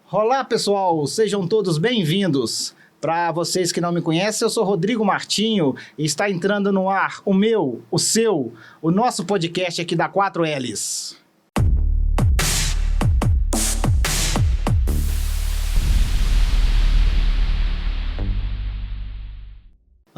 Olá, pessoal, sejam todos bem-vindos. Para vocês que não me conhecem, eu sou Rodrigo Martinho e está entrando no ar o meu, o seu, o nosso podcast aqui da 4Ls.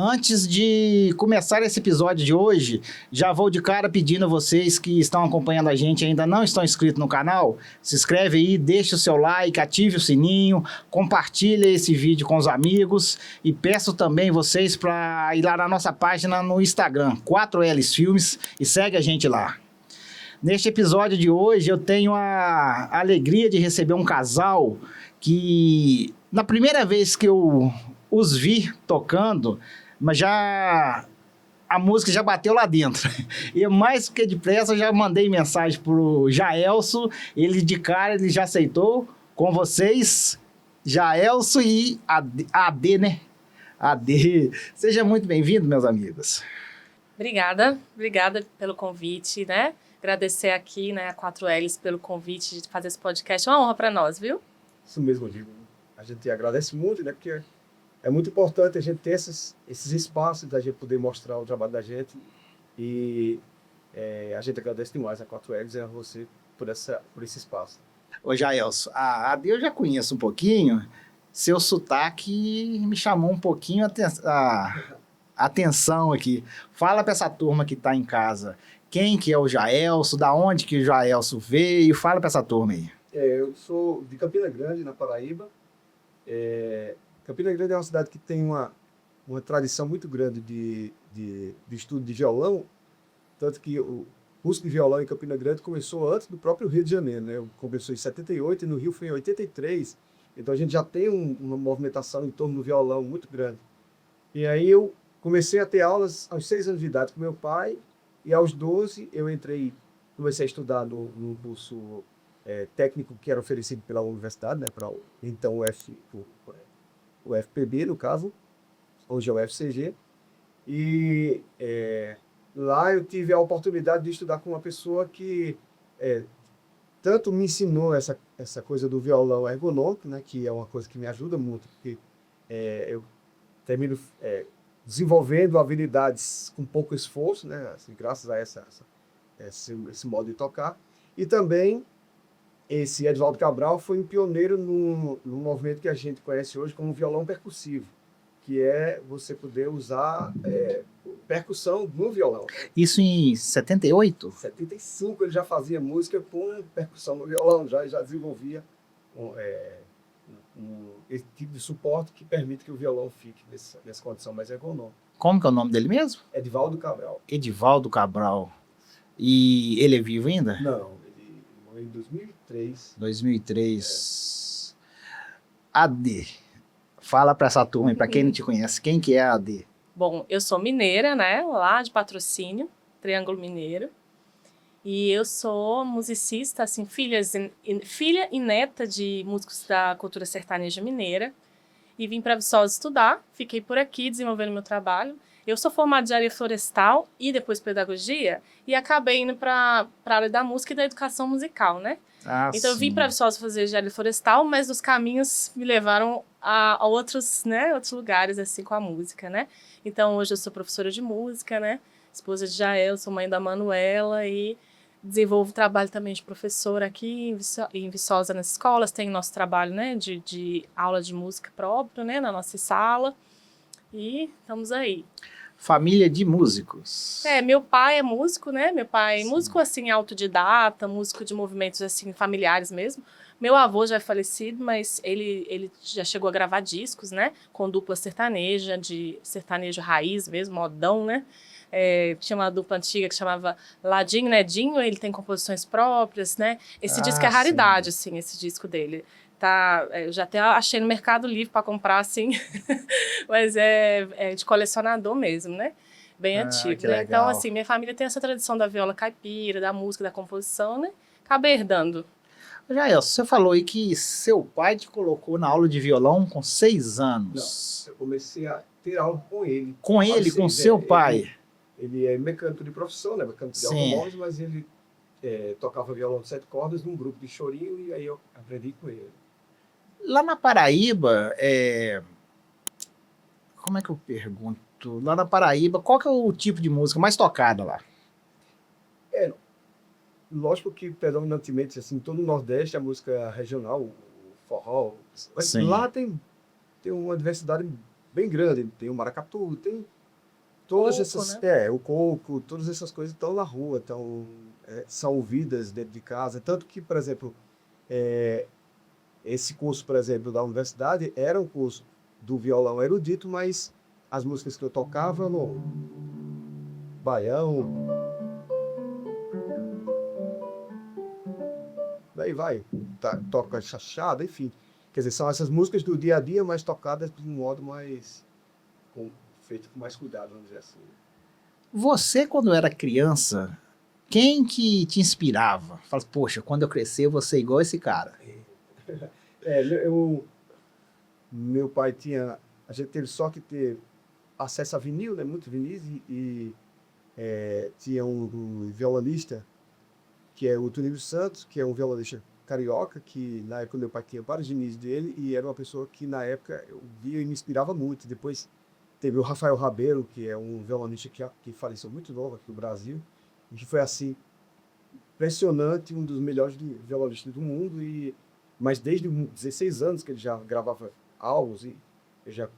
Antes de começar esse episódio de hoje, já vou de cara pedindo a vocês que estão acompanhando a gente e ainda não estão inscritos no canal, se inscreve aí, deixa o seu like, ative o sininho, compartilha esse vídeo com os amigos e peço também vocês para ir lá na nossa página no Instagram, 4Ls Filmes, e segue a gente lá. Neste episódio de hoje eu tenho a alegria de receber um casal que, na primeira vez que eu os vi tocando, mas já a música já bateu lá dentro. E mais que depressa eu já mandei mensagem pro Jaelso, ele de cara ele já aceitou. Com vocês, Jaelso e AD, né? AD. Seja muito bem-vindo, meus amigos. Obrigada pelo convite, né? Agradecer aqui, né, a 4Ls pelo convite de fazer esse podcast. É uma honra para nós, viu? Isso mesmo, Rodrigo. A gente agradece muito, né? Porque é muito importante a gente ter esses espaços da gente poder mostrar o trabalho da gente e a gente agradece demais a 4Ls e a você por esse espaço. Ô Jaelso, a AD eu já conheço um pouquinho, seu sotaque me chamou um pouquinho a atenção aqui. Fala para essa turma que está em casa, quem que é o Jaelso, da onde que o Jaelso veio, fala para essa turma aí. Eu sou de Campina Grande, na Paraíba. Campina Grande é uma cidade que tem uma tradição muito grande de estudo de violão, tanto que o curso de violão em Campina Grande começou antes do próprio Rio de Janeiro, né? Começou em 78 e no Rio foi em 83, então a gente já tem uma movimentação em torno do violão muito grande. E aí eu comecei a ter aulas aos 6 anos de idade com meu pai, e aos 12 eu comecei a estudar no curso técnico que era oferecido pela universidade, né? Então o FPB, no caso, hoje é o FCG, e lá eu tive a oportunidade de estudar com uma pessoa que tanto me ensinou essa coisa do violão ergonômico, né, que é uma coisa que me ajuda muito, porque eu termino desenvolvendo habilidades com pouco esforço, né, assim, graças a esse modo de tocar, e também esse Edivaldo Cabral foi um pioneiro no movimento que a gente conhece hoje como violão percussivo, que é você poder usar percussão no violão. Isso em 78? Em 75 ele já fazia música com percussão no violão, já desenvolvia esse tipo de suporte que permite que o violão fique nessa condição mais ergonômica. Como que é o nome dele mesmo? Edivaldo Cabral. Edivaldo Cabral. E ele é vivo ainda? Não, ele morreu em 2003. 2003. AD. Fala para essa turma, para quem não te conhece, quem que é a AD? Bom, eu sou mineira, né? Lá de Patrocínio, Triângulo Mineiro. E eu sou musicista, assim, filha e neta de músicos da cultura sertaneja mineira. E vim para Viçosa estudar, fiquei por aqui desenvolvendo meu trabalho. Eu sou formada de área florestal e depois pedagogia, e acabei indo para a área da música e da educação musical, né? Então eu vim para Viçosa fazer engenharia florestal, mas os caminhos me levaram a outros, né, outros lugares assim com a música, né? Então hoje eu sou professora de música, né? Esposa de Jael, sou mãe da Manuela e desenvolvo trabalho também de professora aqui em Viçosa nas escolas. Tem nosso trabalho, né, de aula de música próprio, né, na nossa sala. E estamos aí. Família de músicos. Meu pai é músico, né? Meu pai é músico, assim, autodidata, músico de movimentos, assim, familiares mesmo. Meu avô já é falecido, mas ele já chegou a gravar discos, né? Com dupla sertaneja, de sertanejo raiz mesmo, modão, né? Tinha uma dupla antiga que chamava Ladinho Nedinho, ele tem composições próprias, né? Esse disco é raridade, assim, esse disco dele. Eu já até achei no Mercado Livre para comprar, assim, mas é de colecionador mesmo, né? Bem antigo, né? Então, assim, minha família tem essa tradição da viola caipira, da música, da composição, né? Acabei herdando. Jael, você falou aí que seu pai te colocou na aula de violão com 6 anos. Não, eu comecei a ter aula com ele. Com ele, com seu pai? Ele é mecânico de profissão, né? Mecânico de automóveis, mas ele tocava violão de 7 cordas num grupo de chorinho e aí eu aprendi com ele. Lá na Paraíba, como é que eu pergunto? Lá na Paraíba, qual que é o tipo de música mais tocada lá? Lógico que predominantemente, assim, todo o Nordeste, a música regional, o forró, mas Sim. lá tem uma diversidade bem grande. Tem o maracatu, tem todas Coco, essas... né? o coco, todas essas coisas estão na rua, são ouvidas dentro de casa. Tanto que, por exemplo, esse curso, por exemplo, da universidade, era um curso do violão erudito, mas as músicas que eu tocava no baião, daí vai, toca chachada, enfim. Quer dizer, são essas músicas do dia a dia, mas tocadas de um modo mais... feito com mais cuidado, vamos dizer assim. Você, quando era criança, quem que te inspirava? Fala, poxa, quando eu crescer, eu vou ser igual esse cara. Meu pai a gente teve só que ter acesso a vinil, né, muito vinis, tinha um violonista, que é o Tuníbio Santos, que é um violonista carioca, que na época meu pai tinha vários vinis dele, e era uma pessoa que na época eu via e me inspirava muito. Depois teve o Rafael Rabelo, que é um violonista que faleceu muito novo aqui no Brasil, e que foi assim, impressionante, um dos melhores violonistas do mundo, mas desde uns 16 anos que ele já gravava álbuns, e eu já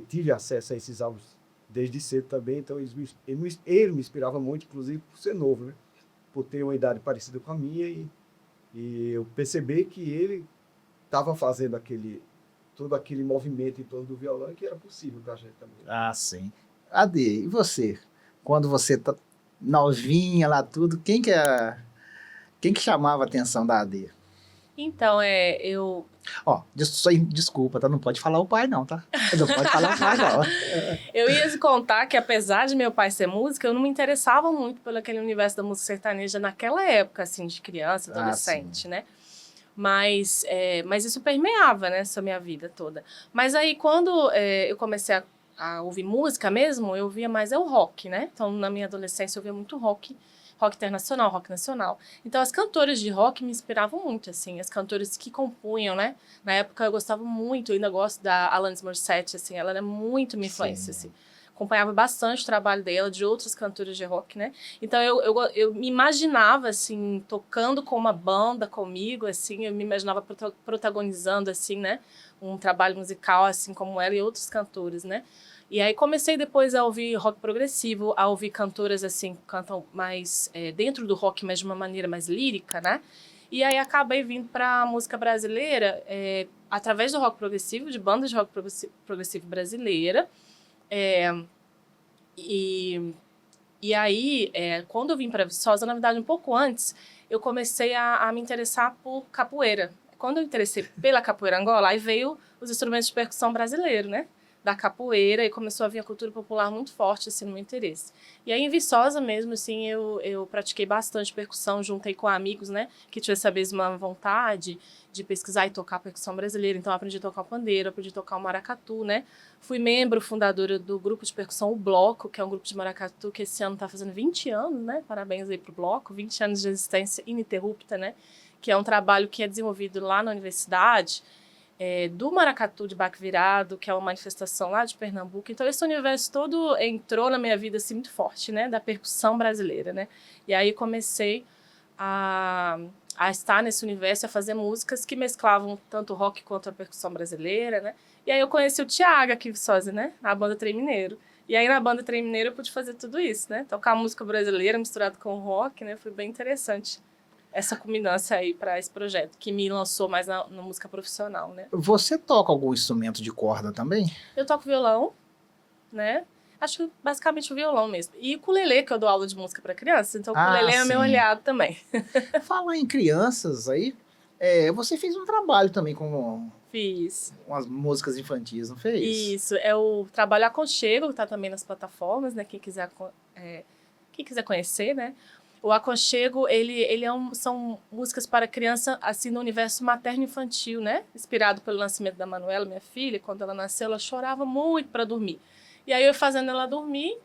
tive acesso a esses álbuns desde cedo também, então ele me inspirava muito, inclusive por ser novo, né? Por ter uma idade parecida com a minha, e eu percebi que ele estava fazendo todo aquele movimento em torno do violão, que era possível para a gente também. Ah, sim. Ade, e você? Quando você tá novinha lá tudo, quem que chamava a atenção da Ade? Então, eu Ó, desculpa, tá? Não pode falar o pai não, tá? Não pode falar o pai não. Eu ia te contar que, apesar de meu pai ser músico, eu não me interessava muito pelo aquele universo da música sertaneja naquela época, assim, de criança, adolescente, né? Mas isso permeava, né, essa minha vida toda. Mas aí, quando eu comecei a ouvir música mesmo, eu ouvia mais o rock, né? Então, na minha adolescência, eu ouvia muito rock internacional, rock nacional. Então, as cantoras de rock me inspiravam muito, assim, as cantoras que compunham, né? Na época, eu gostava muito, eu ainda gosto da Alanis Morissette, assim, ela era muito minha influência, assim. Acompanhava bastante o trabalho dela, de outras cantoras de rock, né? Então, eu me imaginava, assim, tocando com uma banda comigo, assim, eu me imaginava protagonizando, assim, né? Um trabalho musical, assim, como ela e outros cantores, né? E aí comecei depois a ouvir rock progressivo, a ouvir cantoras, assim, que cantam mais dentro do rock, mas de uma maneira mais lírica, né? E aí acabei vindo para a música brasileira através do rock progressivo, de bandas de rock progressivo brasileira. E aí, quando eu vim para Viçosa, na verdade, um pouco antes, eu comecei a me interessar por capoeira. Quando eu me interessei pela capoeira Angola, aí veio os instrumentos de percussão brasileiro, né? Da capoeira, e começou a vir a cultura popular muito forte, assim, no meu interesse. E aí, em Viçosa mesmo, assim, eu pratiquei bastante percussão, juntei com amigos, né, que tinham essa mesma vontade de pesquisar e tocar percussão brasileira. Então, eu aprendi a tocar o pandeiro, aprendi a tocar o maracatu, né. Fui membro fundadora do grupo de percussão O Bloco, que é um grupo de maracatu que esse ano está fazendo 20 anos, né, parabéns aí pro Bloco, 20 anos de existência ininterrupta, né, que é um trabalho que é desenvolvido lá na universidade, do maracatu de baque virado, que é uma manifestação lá de Pernambuco. Então, esse universo todo entrou na minha vida, assim, muito forte, né? Da percussão brasileira, né? E aí, comecei a estar nesse universo, a fazer músicas que mesclavam tanto o rock quanto a percussão brasileira, né? E aí, eu conheci o Thiago aqui em Viçosa, né? Na banda Trem Mineiro. E aí, na banda Trem Mineiro, eu pude fazer tudo isso, né? Tocar música brasileira misturado com o rock, né? Foi bem interessante essa culminância aí para esse projeto, que me lançou mais na música profissional, né? Você toca algum instrumento de corda também? Eu toco violão, né? Acho que basicamente o violão mesmo. E o ukulele, que eu dou aula de música para crianças, então o ukulele é meu aliado também. Falar em crianças aí, você fez um trabalho também com Fiz. umas músicas infantis, não fez? Isso, é o trabalho Aconchego, que tá também nas plataformas, né? Quem quiser conhecer, né? O Aconchego, são músicas para criança, assim, no universo materno-infantil, né? Inspirado pelo nascimento da Manuela, minha filha. Quando ela nasceu, ela chorava muito para dormir. E aí, eu ia fazendo ela dormir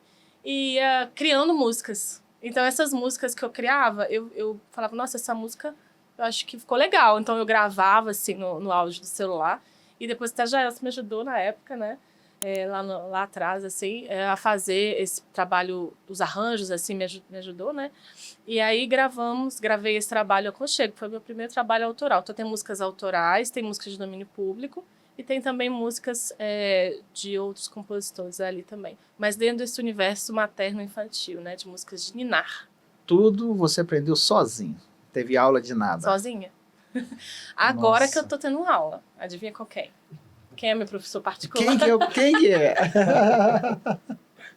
e ia criando músicas. Então, essas músicas que eu criava, eu falava, nossa, essa música eu acho que ficou legal. Então, eu gravava, assim, no áudio do celular E depois até a Jaelson me ajudou na época, né? Lá atrás, assim, a fazer esse trabalho dos arranjos, assim, me ajudou, né? E aí gravei esse trabalho Aconchego, que foi meu primeiro trabalho autoral. Então tem músicas autorais, tem músicas de domínio público e tem também músicas de outros compositores ali também. Mas dentro desse universo materno-infantil, né? De músicas de ninar. Tudo você aprendeu sozinho. Teve aula de nada. Sozinha. Agora Nossa. que eu tô tendo aula. Adivinha com quem? Quem é meu professor particular? Quem que é?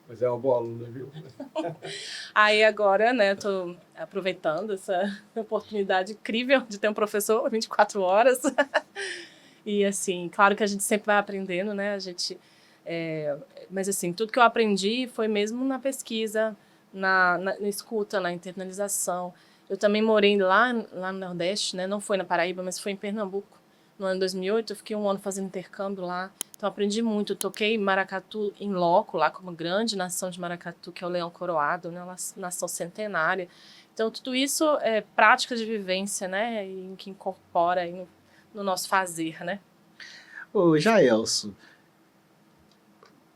Mas é uma boa aluna, viu? Aí agora, né, eu tô aproveitando essa oportunidade incrível de ter um professor 24 horas. E assim, claro que a gente sempre vai aprendendo, né? Mas assim, tudo que eu aprendi foi mesmo na pesquisa, na escuta, na internalização. Eu também morei lá no Nordeste, né? Não foi na Paraíba, mas foi em Pernambuco. No ano 2008, eu fiquei 1 ano fazendo intercâmbio lá. Então, aprendi muito. Eu toquei maracatu em loco, lá como grande nação de maracatu, que é o Leão Coroado, né? Uma nação centenária. Então, tudo isso é prática de vivência, né? E que incorpora aí no nosso fazer, né? Ô, Jaelson, o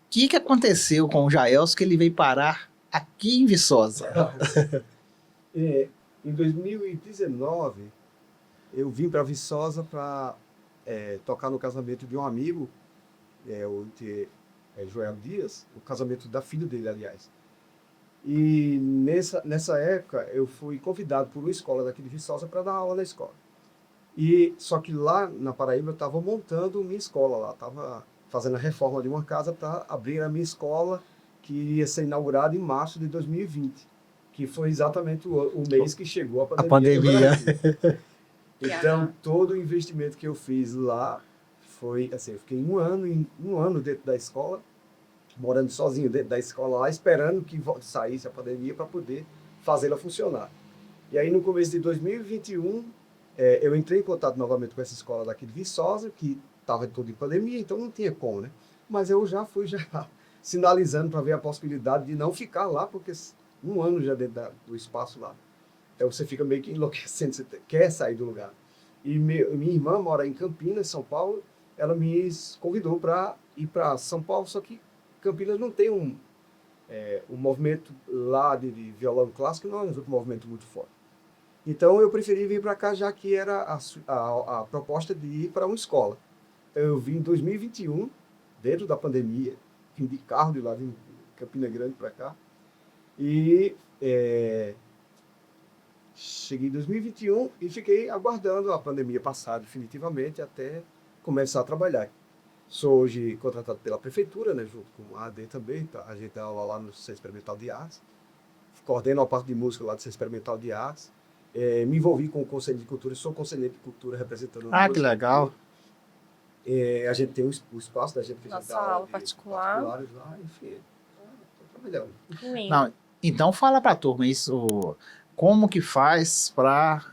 que aconteceu com o Jaelson que ele veio parar aqui em Viçosa? Em 2019, eu vim para Viçosa para tocar no casamento de um amigo, o Joel Dias, o casamento da filha dele, aliás. E nessa época, eu fui convidado por uma escola daqui de Viçosa para dar aula na escola. Só que lá na Paraíba eu estava montando minha escola lá, estava fazendo a reforma de uma casa para abrir a minha escola, que ia ser inaugurada em março de 2020, que foi exatamente o mês que chegou a pandemia. Então, todo o investimento que eu fiz lá foi, assim, eu fiquei um ano dentro da escola, morando sozinho dentro da escola lá, esperando que saísse a pandemia para poder fazê-la funcionar. E aí, no começo de 2021, eu entrei em contato novamente com essa escola daqui de Viçosa, que estava toda em pandemia, então não tinha como, né? Mas eu já fui sinalizando para ver a possibilidade de não ficar lá, porque 1 ano já dentro do espaço lá. Então você fica meio que enlouquecendo, você quer sair do lugar. E minha irmã mora em Campinas, São Paulo, ela me convidou para ir para São Paulo, só que Campinas não tem um movimento lá de violão clássico, não é um movimento muito forte. Então eu preferi vir para cá, já que era a proposta de ir para uma escola. Eu vim em 2021, dentro da pandemia, vim de carro de lá, vim de Campina Grande para cá. E cheguei em 2021 e fiquei aguardando a pandemia passar definitivamente até começar a trabalhar. Sou hoje contratado pela prefeitura, né, junto com a AD também, a gente dá aula lá no Centro Experimental de Artes, coordeno a parte de música lá do Centro Experimental de Artes, me envolvi com o Conselho de Cultura, sou conselheiro de cultura representando... Que legal! A gente tem o espaço da gente que Nossa dá aula aula particular. particulares lá, enfim, estou trabalhando. Não, então fala para a turma isso, como que faz para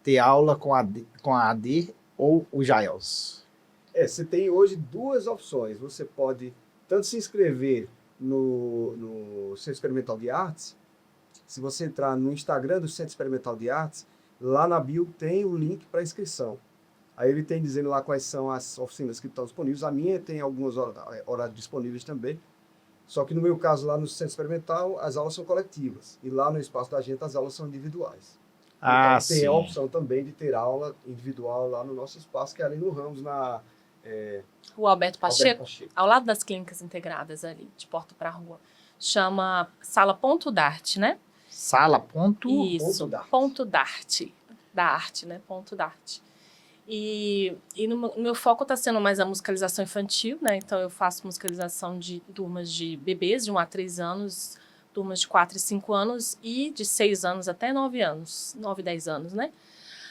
ter aula com a AD ou o Jaelson? Você tem hoje 2 opções. Você pode tanto se inscrever no Centro Experimental de Artes. Se você entrar no Instagram do Centro Experimental de Artes, lá na bio tem o link para inscrição. Aí ele tem dizendo lá quais são as oficinas que estão disponíveis. A minha tem alguns horários disponíveis também. Só que no meu caso, lá no Centro Experimental, as aulas são coletivas. E lá no espaço da gente, as aulas são individuais. Então, tem a opção também de ter aula individual lá no nosso espaço, que é ali no Ramos, O Alberto Pacheco, ao lado das clínicas integradas ali, de porta para rua. Chama Sala Ponto d'Arte, né? Sala ponto... Isso, Ponto d'Arte. Da arte, né? Ponto d'Arte. E no meu foco está sendo mais a musicalização infantil, né? Então, eu faço musicalização de turmas de bebês de 1 a 3 anos, turmas de 4 e 5 anos e de 6 anos até 9 anos, 9 e 10 anos, né?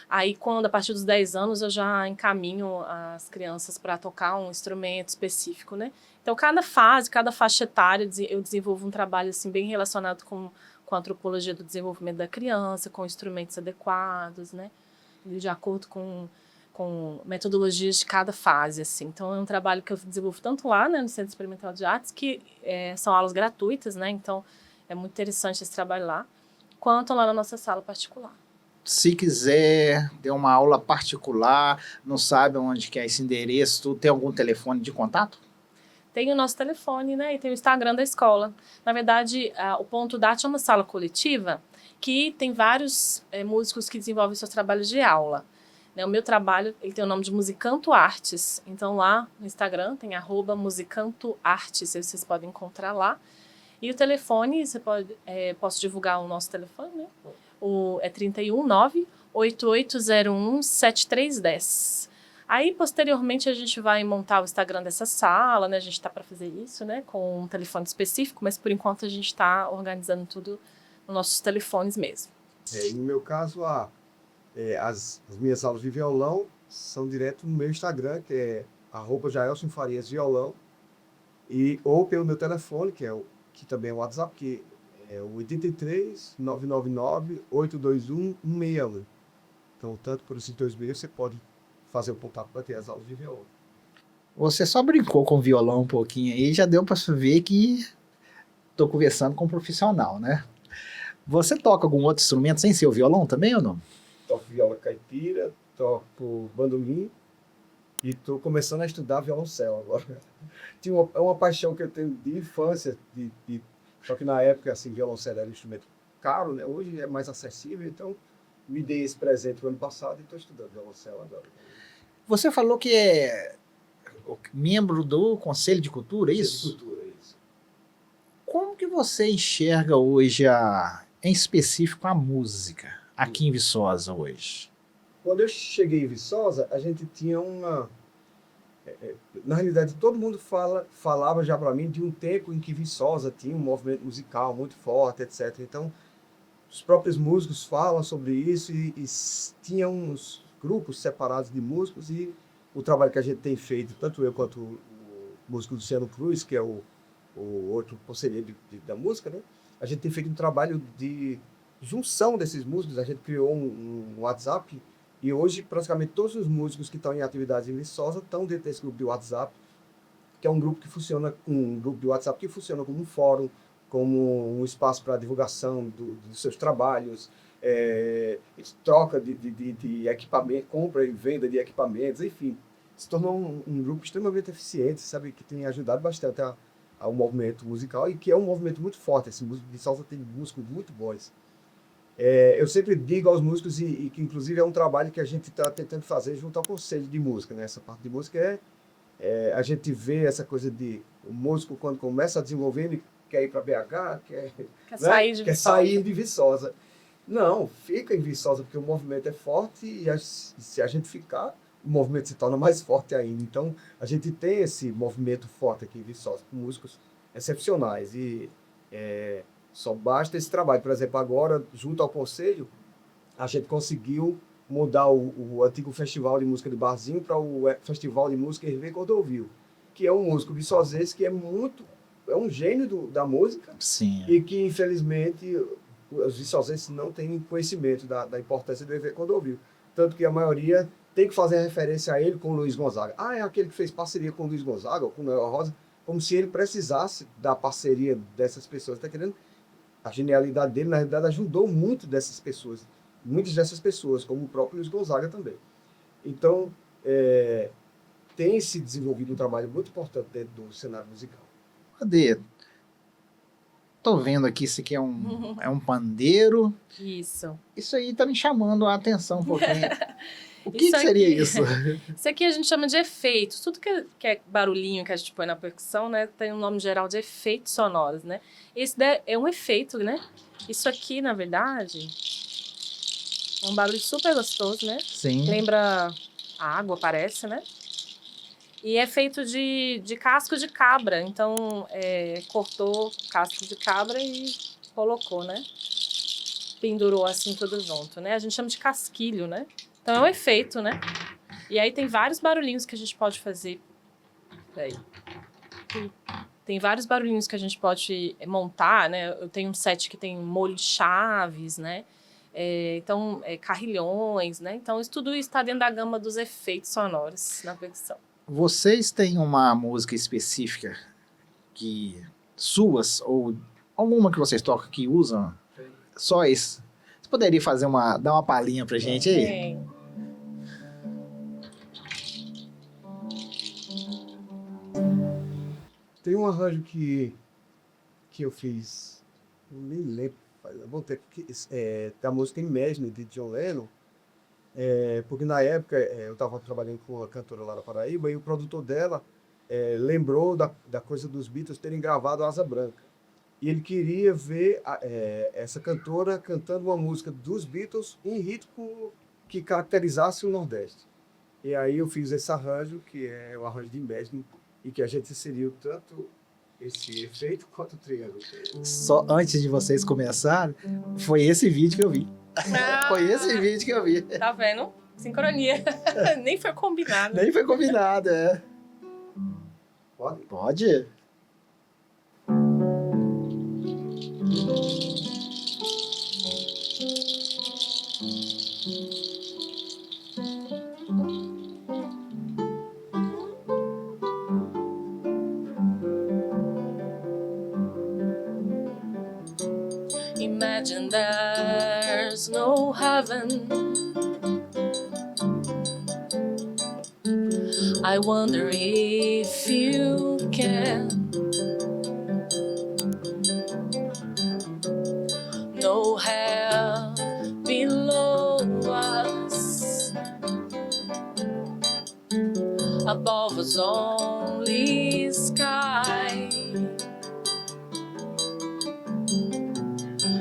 Aí, a partir dos 10 anos, eu já encaminho as crianças para tocar um instrumento específico, né? Então, cada faixa etária, eu desenvolvo um trabalho assim, bem relacionado com a antropologia do desenvolvimento da criança, com instrumentos adequados, né? De acordo com metodologias de cada fase, assim. Então, é um trabalho que eu desenvolvo tanto lá, né, no Centro Experimental de Artes, que são aulas gratuitas, né? Então, é muito interessante esse trabalho lá, quanto lá na nossa sala particular. se quiser ter uma aula particular, não sabe onde que é esse endereço, tu tem algum telefone de contato? Tem o nosso telefone, né? E tem o Instagram da escola. Na verdade, o Ponto Dart é uma sala coletiva que tem vários músicos que desenvolvem seus trabalhos de aula. Né? O meu trabalho, ele tem o nome de Musicanto Artes. Então, lá no Instagram tem @Musicanto Artes, vocês podem encontrar lá. E o telefone, posso divulgar o nosso telefone, né? É 319-8801-7310. Aí, posteriormente, a gente vai montar o Instagram dessa sala, né? A gente está para fazer isso, né? Com um telefone específico, mas por enquanto a gente está organizando tudo nos nossos telefones mesmo. No meu caso, as minhas aulas de violão são direto no meu Instagram, que é @JaelsonFariasViolão, ou pelo meu telefone, que também é o WhatsApp, que é o 83 999 821 161. Então, tanto por esses 2 meios, você pode fazer o contato para ter as aulas de violão. Você só brincou com o violão um pouquinho aí, já deu para ver que tô conversando com um profissional, né? Você toca algum outro instrumento sem ser o violão também ou não? Toco viola caipira, toco bandolim e estou começando a estudar violoncelo agora. É uma paixão que eu tenho de infância, só que na época assim, violoncelo era um instrumento caro, né? Hoje é mais acessível, então me dei esse presente no ano passado e estou estudando violoncelo agora. Você falou que é membro do Conselho de Cultura, é isso? Conselho de Cultura, é isso. Como que você enxerga hoje, em específico, a música aqui em Viçosa hoje? Quando eu cheguei em Viçosa, a gente tinha na realidade, todo mundo falava já para mim de um tempo em que Viçosa tinha um movimento musical muito forte, etc. Então, os próprios músicos falam sobre isso e tinha uns grupos separados de músicos e o trabalho que a gente tem feito, tanto eu quanto o músico Luciano Cruz, que é o outro conselheiro da música, né? A gente tem feito um trabalho de junção desses músicos, a gente criou um WhatsApp e hoje praticamente todos os músicos que estão em atividades em Viçosa estão dentro desse grupo de WhatsApp, que é um grupo de WhatsApp que funciona como um fórum, como um espaço para divulgação dos seus trabalhos, troca de equipamento, compra e venda de equipamentos, enfim. Se tornou um grupo extremamente eficiente, sabe, que tem ajudado bastante ao movimento musical e que é um movimento muito forte. Esse músico de salsa tem músicos muito bons. Eu sempre digo aos músicos, e que inclusive é um trabalho que a gente está tentando fazer junto ao Conselho de Música, né? Essa parte de música a gente vê essa coisa de o músico, quando começa a desenvolver, ele quer ir para BH, quer sair de Viçosa. Não, fica em Viçosa, porque o movimento é forte e se a gente ficar, o movimento se torna mais forte ainda. Então, a gente tem esse movimento forte aqui em Viçosa, com músicos excepcionais. E só basta esse trabalho. Por exemplo, agora, junto ao Conselho, a gente conseguiu mudar o antigo Festival de Música de Barzinho para o Festival de Música Hervé Cordovil, que é um músico viçosense que é um gênio da música. Sim. E que, infelizmente, os viçosenses não têm conhecimento da importância do Hervé Cordovil. Tanto que a maioria tem que fazer referência a ele com o Luiz Gonzaga. É aquele que fez parceria com o Luiz Gonzaga ou com o Noel Rosa, como se ele precisasse da parceria dessas pessoas. Está entendendo? A genialidade dele, na realidade, ajudou muitas dessas pessoas, como o próprio Luiz Gonzaga também. Então, tem se desenvolvido um trabalho muito importante dentro do cenário musical. Cadê? Tô vendo aqui, isso aqui é um pandeiro. Isso. Isso aí tá me chamando a atenção um pouquinho. O que seria isso? Isso aqui a gente chama de efeitos. Tudo que é barulhinho que a gente põe na percussão, né, tem um nome geral de efeitos sonoros, né? Esse é um efeito, né? Isso aqui, na verdade, é um barulho super gostoso, né? Sim. Lembra a água, parece, né? E é feito de casco de cabra. Então, cortou casco de cabra e colocou, né? Pendurou assim tudo junto, né? A gente chama de casquilho, né? Então é um efeito, né? E aí tem vários barulhinhos que a gente pode fazer. Peraí. Tem vários barulhinhos que a gente pode montar, né? Eu tenho um set que tem molho de chaves, né? Carrilhões, né? Então tudo isso está dentro da gama dos efeitos sonoros na percussão. Vocês têm uma música específica suas ou alguma que vocês tocam que usam só isso? Você poderia dar uma palhinha pra gente aí? Sim. Tem um arranjo que eu fiz, eu nem lembro, faz um bom tempo, da música Imagine, de John Lennon, porque na época eu estava trabalhando com uma cantora lá na Paraíba e o produtor dela lembrou da coisa dos Beatles terem gravado Asa Branca. E ele queria ver essa cantora cantando uma música dos Beatles em ritmo que caracterizasse o Nordeste. E aí eu fiz esse arranjo, que é o arranjo de Imagine, e que a gente inseriu tanto esse efeito quanto o triângulo. Só antes de vocês começarem, foi esse vídeo que eu vi. Foi esse vídeo que eu vi. Tá vendo? Sincronia. Nem foi combinado. Nem foi combinado, é. Pode? Pode? Imagine there's no heaven. I wonder if you can. No hell below us. Above us only sky.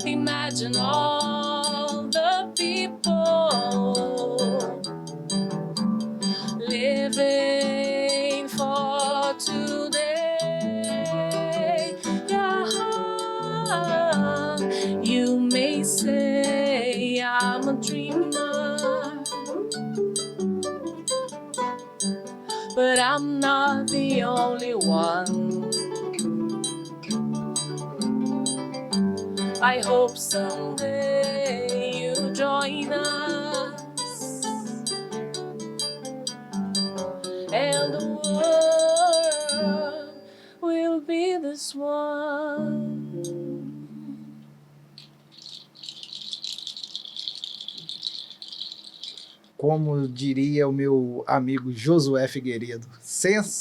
Imagine all the people living for today. Yeah, you may say I'm a dreamer, but I'm not the only one. I hope someday you join us, and the world will be this one. Como diria o meu amigo Josué Figueiredo, sensacional!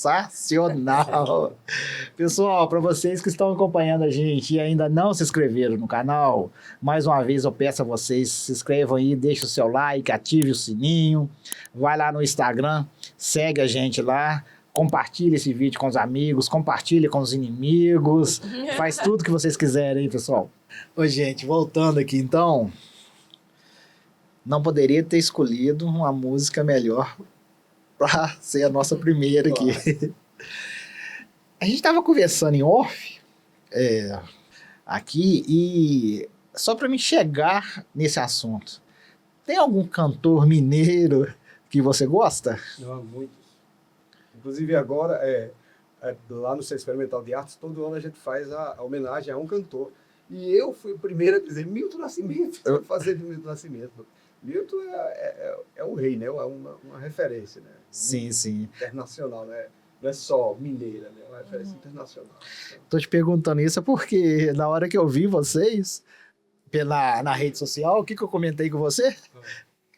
Pessoal, para vocês que estão acompanhando a gente e ainda não se inscreveram no canal, mais uma vez eu peço a vocês, se inscrevam aí, deixem o seu like, ative o sininho, vai lá no Instagram, segue a gente lá, compartilhe esse vídeo com os amigos, compartilhe com os inimigos, faz tudo que vocês quiserem aí, pessoal. Ô, gente, voltando aqui então, não poderia ter escolhido uma música melhor para ser a nossa primeira aqui. A gente estava conversando em off aqui e só para me chegar nesse assunto, tem algum cantor mineiro que você gosta? Não, muitos. Inclusive agora, lá no Centro Experimental de Artes, todo ano a gente faz a homenagem a um cantor. E eu fui o primeiro a dizer Milton Nascimento, fazer de Milton Nascimento. Milton é um rei, né? É uma referência, né? Sim, sim. Internacional, né? Não é só mineira, né? É uma referência internacional. Tô te perguntando isso porque na hora que eu vi vocês na rede social, o que eu comentei com você?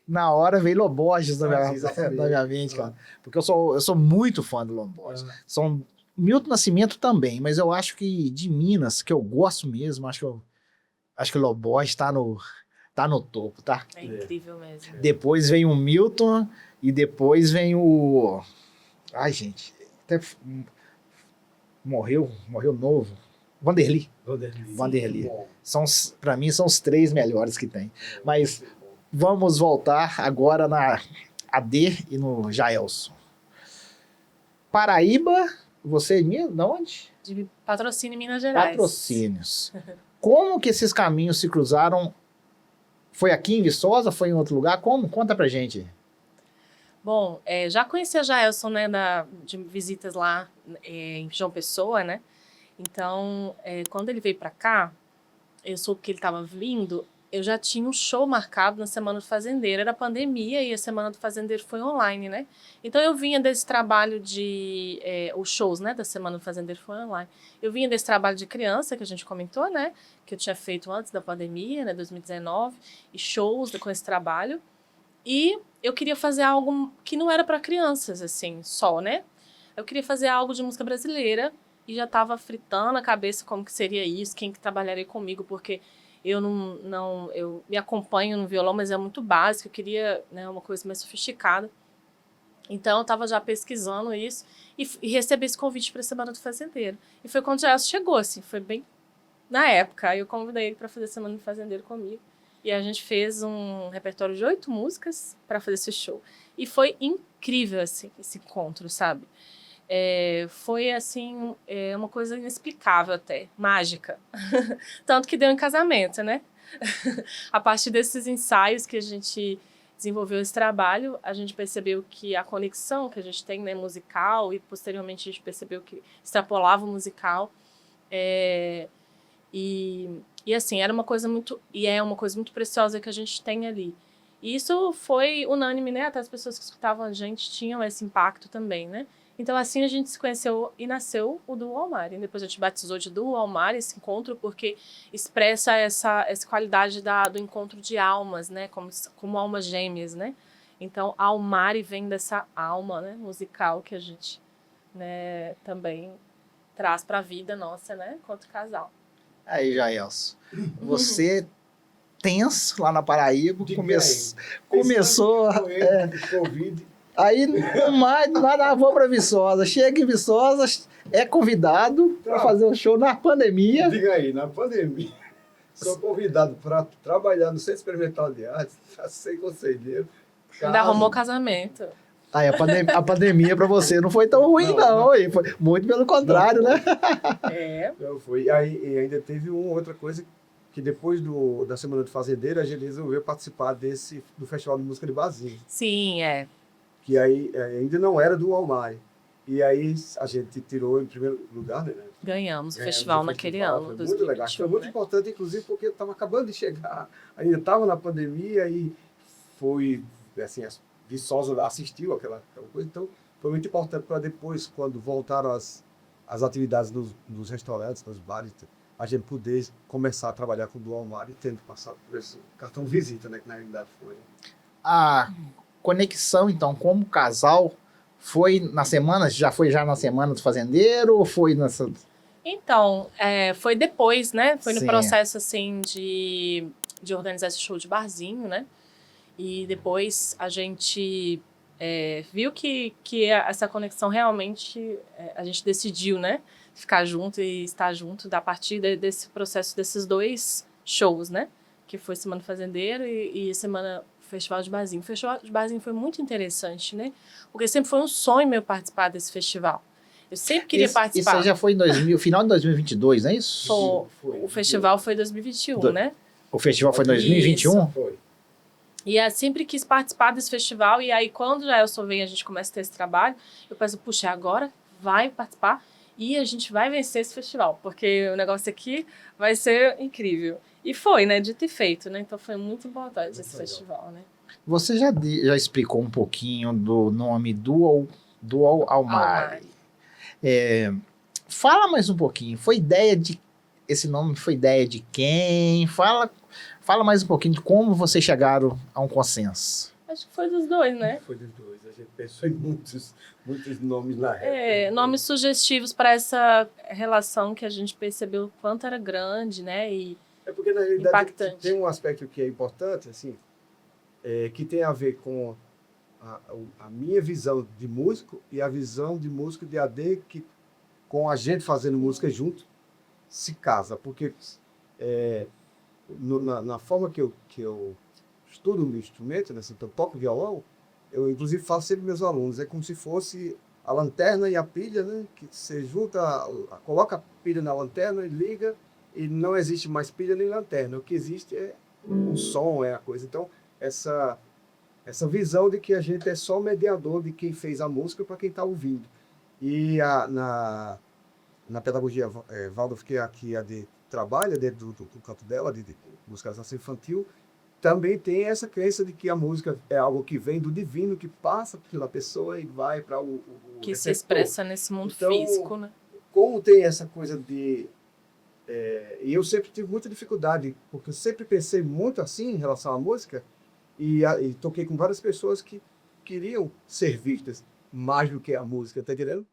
Na hora veio Loborges na minha mente, cara. Porque eu sou muito fã do Loborges. Milton Nascimento também, mas eu acho que de Minas, que eu gosto mesmo, acho que o Loborges tá no topo, tá? É incrível mesmo. Depois vem o Milton e depois vem o... Ai, gente, até morreu novo. Vanderly. Pra mim são os 3 melhores que tem. Mas vamos voltar agora na AD e no Jaelson. Paraíba, você é de onde? De Patrocínio, Minas Gerais. Patrocínios. Como que esses caminhos se cruzaram? Foi aqui em Viçosa? Foi em outro lugar? Como? Conta pra gente. Bom, já conheci a Jaelson, né, de visitas lá em João Pessoa, né? Então, quando ele veio pra cá, eu soube que ele estava vindo. eu já tinha um show marcado na Semana do Fazendeiro. Era pandemia e a Semana do Fazendeiro foi online, né? Então eu vinha desse trabalho de... os shows, né, da Semana do Fazendeiro foi online. Eu vinha desse trabalho de criança, que a gente comentou, né? Que eu tinha feito antes da pandemia, né, 2019. E shows com esse trabalho. E eu queria fazer algo que não era para crianças, assim, só, né? Eu queria fazer algo de música brasileira e já estava fritando a cabeça como que seria isso, quem que trabalharia comigo, porque eu eu me acompanho no violão, mas é muito básico, eu queria, né, uma coisa mais sofisticada. Então eu estava já pesquisando isso e recebi esse convite para a Semana do Fazendeiro. E foi quando o Gelson chegou, assim, foi bem na época. Aí eu convidei ele para fazer a Semana do Fazendeiro comigo. E a gente fez um repertório de 8 músicas para fazer esse show. E foi incrível, assim, esse encontro, sabe? Foi, assim, uma coisa inexplicável até, mágica. Tanto que deu em casamento, né? A partir desses ensaios que a gente desenvolveu esse trabalho, a gente percebeu que a conexão que a gente tem, né, musical, e posteriormente a gente percebeu que extrapolava o musical. E assim, era uma coisa muito... E é uma coisa muito preciosa que a gente tem ali. E isso foi unânime, né? Até as pessoas que escutavam a gente tinham esse impacto também, né? Então, assim, a gente se conheceu e nasceu o Duo Almari. E depois a gente batizou de Duo Almari esse encontro, porque expressa essa qualidade do encontro de almas, né? Como almas gêmeas, né? Então, Almari vem dessa alma, né, musical que a gente, né, também traz para a vida nossa, né? Enquanto casal. Aí, Jaelson, você tenso lá na Paraíba, começou... Covid. Aí, nada, vou para Viçosa. Chega em Viçosa, é convidado para fazer um show na pandemia. Diga aí, na pandemia. Sou convidado para trabalhar no Centro Experimental de Artes, sem conselheiro. Ainda arrumou casamento. Aí a pandemia para você não foi tão ruim, não. Foi muito pelo contrário, né? Não foi. E ainda teve uma outra coisa, que depois da Semana do Fazendeiro, a gente resolveu participar do Festival de Música de Barzinho. Sim, Que aí ainda não era do Almari. E aí a gente tirou em primeiro lugar, né? Ganhamos o festival naquele ano. Foi muito legal. Foi muito importante, inclusive, porque eu estava acabando de chegar. Ainda estava na pandemia e foi, assim, Viçosa assistiu aquela coisa. Então, foi muito importante para depois, quando voltaram as atividades nos restaurantes, nos bares, a gente poder começar a trabalhar com o Duo Almari, tendo passado por esse cartão visita, né? Que na realidade foi. A conexão, então, como casal, foi na semana? Já foi na Semana do Fazendeiro ou foi nessa... Então, foi depois, né? Foi no Sim. processo, assim, de organizar esse show de barzinho, né? E depois a gente viu que essa conexão realmente... a gente decidiu, né? Ficar junto e estar junto a partir desse processo desses 2 shows, né? Que foi Semana do Fazendeiro e Semana... Festival de Barzinho. O Festival de Barzinho foi muito interessante, né? Porque sempre foi um sonho meu participar desse festival. Eu sempre queria participar. Isso já foi final de 2022, não é isso? O festival foi em 2021, né? O festival foi em 2021? Isso, foi. E eu sempre quis participar desse festival. E aí, quando o Gelson vem e a gente começa a ter esse trabalho, eu penso, puxa, agora vai participar e a gente vai vencer esse festival. Porque o negócio aqui vai ser incrível. E foi, né? Dito e feito, né? Então foi muito importante esse festival, né? Você já explicou um pouquinho do nome Duo Almari. Fala mais um pouquinho. Esse nome foi ideia de quem? Fala mais um pouquinho de como vocês chegaram a um consenso. Acho que foi dos 2, né? Foi dos 2. A gente pensou em muitos nomes na época. Nomes sugestivos para essa relação que a gente percebeu o quanto era grande, né? E porque, na realidade, impactante. Tem um aspecto que é importante, assim, que tem a ver com a minha visão de músico e a visão de músico de AD, que com a gente fazendo música junto, se casa. Porque na forma que eu estudo o instrumento, né, então, toco violão, eu inclusive falo sempre para meus alunos, é como se fosse a lanterna e a pilha, né, que você junta, coloca a pilha na lanterna e liga, e não existe mais pilha nem lanterna. O que existe é o som, é a coisa. Então, essa visão de que a gente é só mediador de quem fez a música para quem está ouvindo. E na pedagogia Waldorf, que é aqui a de trabalha dentro do campo dela, de musicalização infantil, também tem essa crença de que a música é algo que vem do divino, que passa pela pessoa e vai para o Que se receptor. expressa nesse mundo Então, físico, né? Como tem essa coisa de... e eu sempre tive muita dificuldade, porque eu sempre pensei muito assim em relação à música, e toquei com várias pessoas que queriam ser vistas mais do que a música, tá entendendo?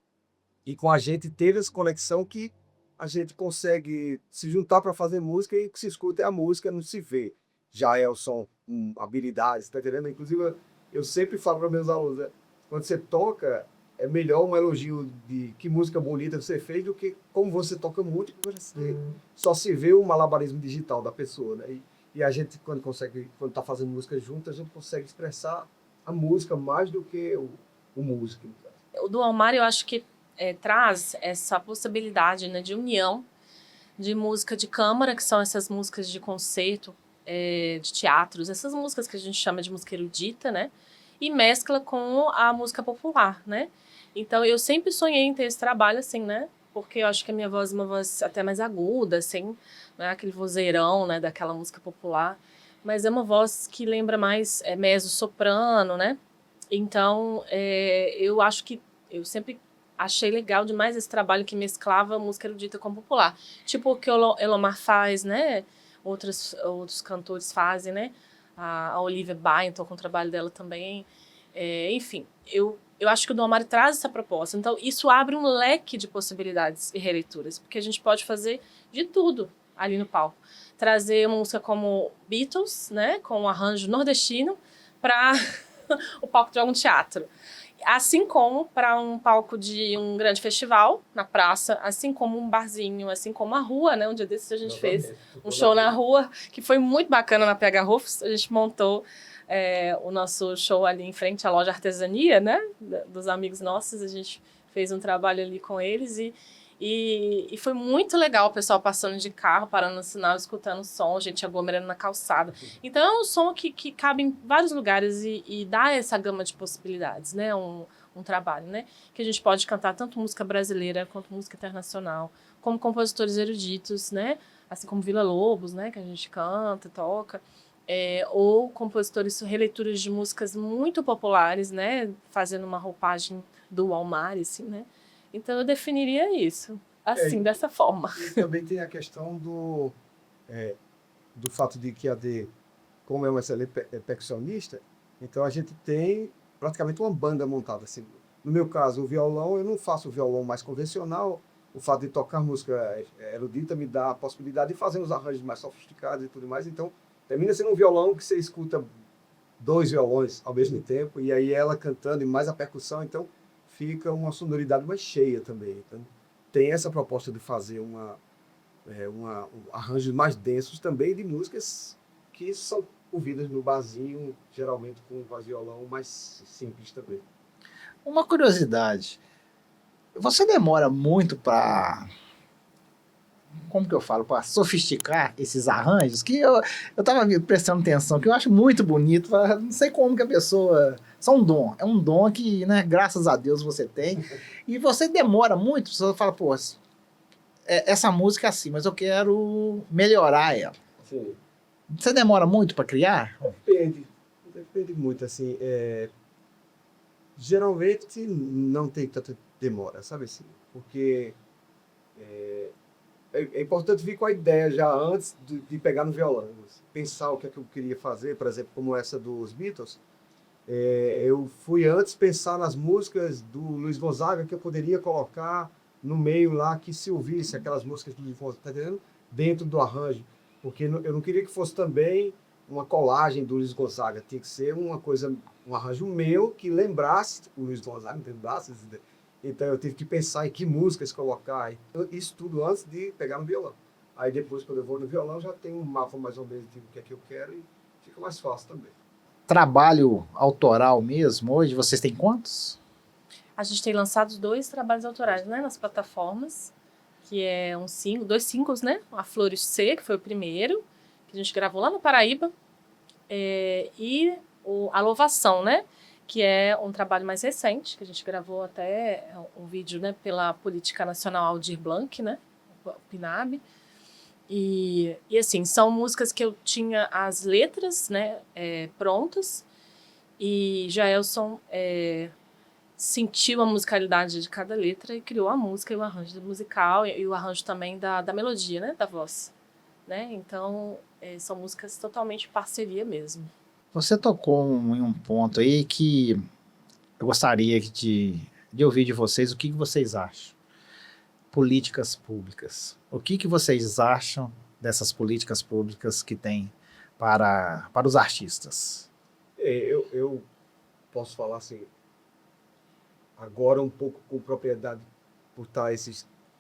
E com a gente teve essa conexão que a gente consegue se juntar para fazer música e o que se escuta é a música, não se vê. Já é o som, habilidades, tá entendendo? Inclusive, eu sempre falo para meus alunos, né? Quando você toca, é melhor um elogio de que música bonita você fez do que como você toca muito, só se vê o malabarismo digital da pessoa, né? E a gente, quando está fazendo música junto, a gente consegue expressar a música mais do que o músico. O do Almar, eu acho que traz essa possibilidade, né, de união de música de câmara, que são essas músicas de concerto, de teatros, essas músicas que a gente chama de música erudita, né? E mescla com a música popular, né? Então, eu sempre sonhei em ter esse trabalho, assim, né? Porque eu acho que a minha voz é uma voz até mais aguda, assim, não é aquele vozeirão, né, daquela música popular, mas é uma voz que lembra mais mezzo-soprano, né? Então, eu acho que eu sempre achei legal demais esse trabalho que mesclava música erudita com popular. Tipo o que o Elomar faz, né? Outros cantores fazem, né? A Olivia Byington com o trabalho dela também. Enfim, eu acho que o Dom Amaro traz essa proposta. Então, isso abre um leque de possibilidades e releituras, porque a gente pode fazer de tudo ali no palco. Trazer uma música como Beatles, né? Com um arranjo nordestino, para o palco de algum teatro. Assim como para um palco de um grande festival, na praça, assim como um barzinho, assim como a rua, né? Um dia desses a gente fez um show na rua, que foi muito bacana na PH Rufus. A gente montou o nosso show ali em frente à loja Artesania, né? Dos amigos nossos, a gente fez um trabalho ali com eles e foi muito legal o pessoal passando de carro, parando no sinal, escutando o som, gente aglomerando na calçada. Então é um som que cabe em vários lugares e dá essa gama de possibilidades, né? Um trabalho, né? Que a gente pode cantar tanto música brasileira quanto música internacional, como compositores eruditos, né? Assim como Vila Lobos, né? Que a gente canta, toca. Ou compositores, releituras de músicas muito populares, né? Fazendo uma roupagem do Almar, assim, né? Então, eu definiria isso, assim, dessa forma. E também tem a questão do fato de que a D, como é uma excelente percussionista, então a gente tem praticamente uma banda montada. Assim. No meu caso, o violão, eu não faço o violão mais convencional. O fato de tocar música erudita me dá a possibilidade de fazer uns arranjos mais sofisticados e tudo mais. Então, termina sendo um violão que você escuta 2 violões ao mesmo tempo, e aí ela cantando e mais a percussão, então fica uma sonoridade mais cheia também. Então, tem essa proposta de fazer arranjos mais densos também de músicas que são ouvidas no barzinho, geralmente com voz violão mais simples também. Uma curiosidade, você demora muito para... Como que eu falo? Para sofisticar esses arranjos, que eu tava prestando atenção, que eu acho muito bonito, não sei como que a pessoa... Isso é um dom que, né, graças a Deus você tem, e você demora muito, você fala, pô, essa música é assim, mas eu quero melhorar ela. Sim. Você demora muito para criar? Depende muito, assim, geralmente não tem tanta demora, sabe assim, porque é importante vir com a ideia já antes de pegar no violão, pensar o que é que eu queria fazer, por exemplo, como essa dos Beatles. Eu fui antes pensar nas músicas do Luiz Gonzaga que eu poderia colocar no meio lá, que se ouvisse aquelas músicas do Luiz Gonzaga, tá entendendo? Dentro do arranjo, porque eu não queria que fosse também uma colagem do Luiz Gonzaga, tinha que ser uma coisa, um arranjo meu que lembrasse o Luiz Gonzaga, não lembrasse. Então eu tive que pensar em que músicas colocar, isso tudo antes de pegar no violão. Aí depois, quando eu vou no violão, já tenho um mapa mais ou menos de o que é que eu quero e fica mais fácil também. Trabalho autoral mesmo, hoje vocês têm quantos? A gente tem lançado 2 trabalhos autorais, né, nas plataformas, que é 2 singles, né? A Flores C, que foi o primeiro, que a gente gravou lá no Paraíba, e a Louvação, né? Que é um trabalho mais recente, que a gente gravou até um vídeo, né, pela Política Nacional Aldir Blanc, né? O PNAB. E assim, são músicas que eu tinha as letras, né, prontas, e Jaelson sentiu a musicalidade de cada letra e criou a música e o arranjo musical e o arranjo também da melodia, né, da voz, né? Então, são músicas totalmente parceria mesmo. Você tocou em um ponto aí que eu gostaria de ouvir de vocês o que vocês acham. Políticas públicas. O que vocês acham dessas políticas públicas que tem para os artistas? Eu posso falar assim, agora um pouco com propriedade, por estar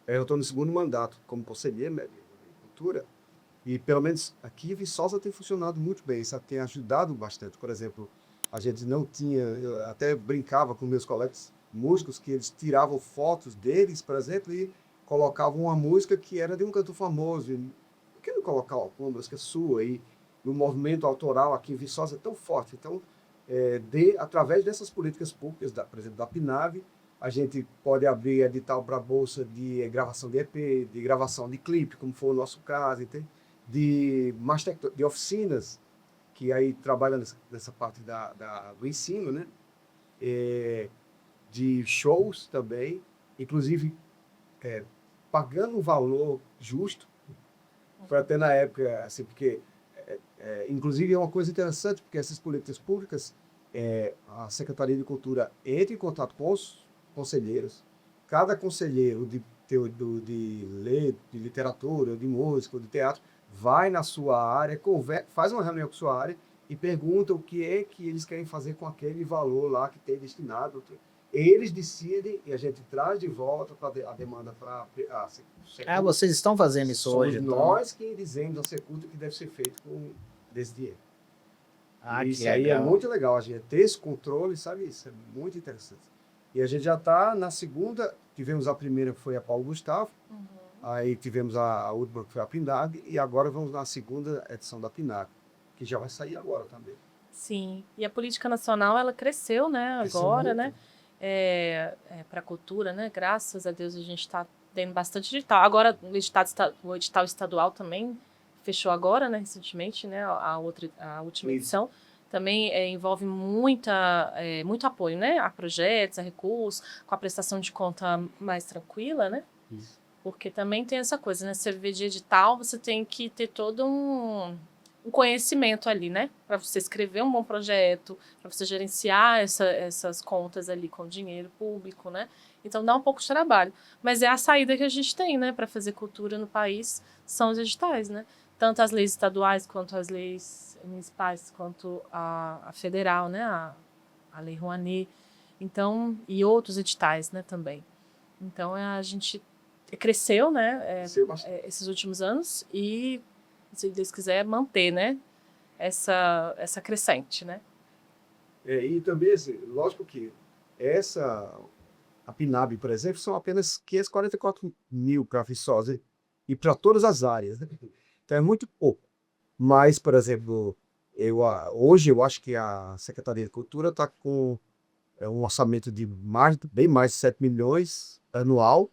eu estou no segundo mandato como conselheiro, né, de agricultura, e pelo menos aqui em Viçosa tem funcionado muito bem, isso tem ajudado bastante. Por exemplo, a gente não tinha, eu até brincava com meus colegas músicos que eles tiravam fotos deles, por exemplo, e colocavam uma música que era de um cantor famoso. E por que não colocar uma música sua? E o movimento autoral aqui em Viçosa é tão forte. Então, através dessas políticas públicas, por exemplo, da PNAV, a gente pode abrir edital para a bolsa de gravação de EP, de gravação de clipe, como foi o nosso caso, entende? De oficinas, que aí trabalha nessa parte do ensino, né? De shows também, inclusive pagando um valor justo, foi até na época, assim, porque, inclusive é uma coisa interessante, porque essas políticas públicas, a Secretaria de Cultura entra em contato com os conselheiros, cada conselheiro de literatura, de música, de teatro, vai na sua área, faz uma reunião com a sua área e pergunta o que é que eles querem fazer com aquele valor lá que tem destinado. Eles decidem e a gente traz de volta a demanda para a Secult. Vocês estão fazendo isso Somos hoje? nós que dizemos a Secult que deve ser feito com desse dinheiro. Isso aí é muito legal, a gente ter esse controle, sabe? Isso é muito interessante. E a gente já está na segunda, tivemos a primeira que foi a Paulo Gustavo, aí tivemos a última que foi a PNAG, e agora vamos na segunda edição da PNAG, que já vai sair agora também. Sim, e a política nacional, ela cresceu, né, agora, né, para a cultura, né, graças a Deus a gente está tendo bastante edital. Agora o edital estadual também fechou agora, né, recentemente, né, a última edição. Também envolve muito apoio, né, a projetos, a recursos, com a prestação de conta mais tranquila, né? Isso. Porque também tem essa coisa, né? Você viver de edital, você tem que ter todo um conhecimento ali, né? Para você escrever um bom projeto, para você gerenciar essas contas ali com dinheiro público, né? Então dá um pouco de trabalho. Mas é a saída que a gente tem, né? Para fazer cultura no país, são os editais, né? Tanto as leis estaduais quanto as leis municipais, quanto a federal, né? A Lei Rouanet. Então, e outros editais, né? Também. Então, a gente cresceu, né? Esses últimos anos e, se Deus quiser, manter, né? Essa crescente, né? E também, assim, lógico que a PNAB, por exemplo, são apenas 544 mil para Viçosa e para todas as áreas, né? Então é muito pouco. Mas, por exemplo, hoje eu acho que a Secretaria de Cultura está com um orçamento de bem mais de 7 milhões anual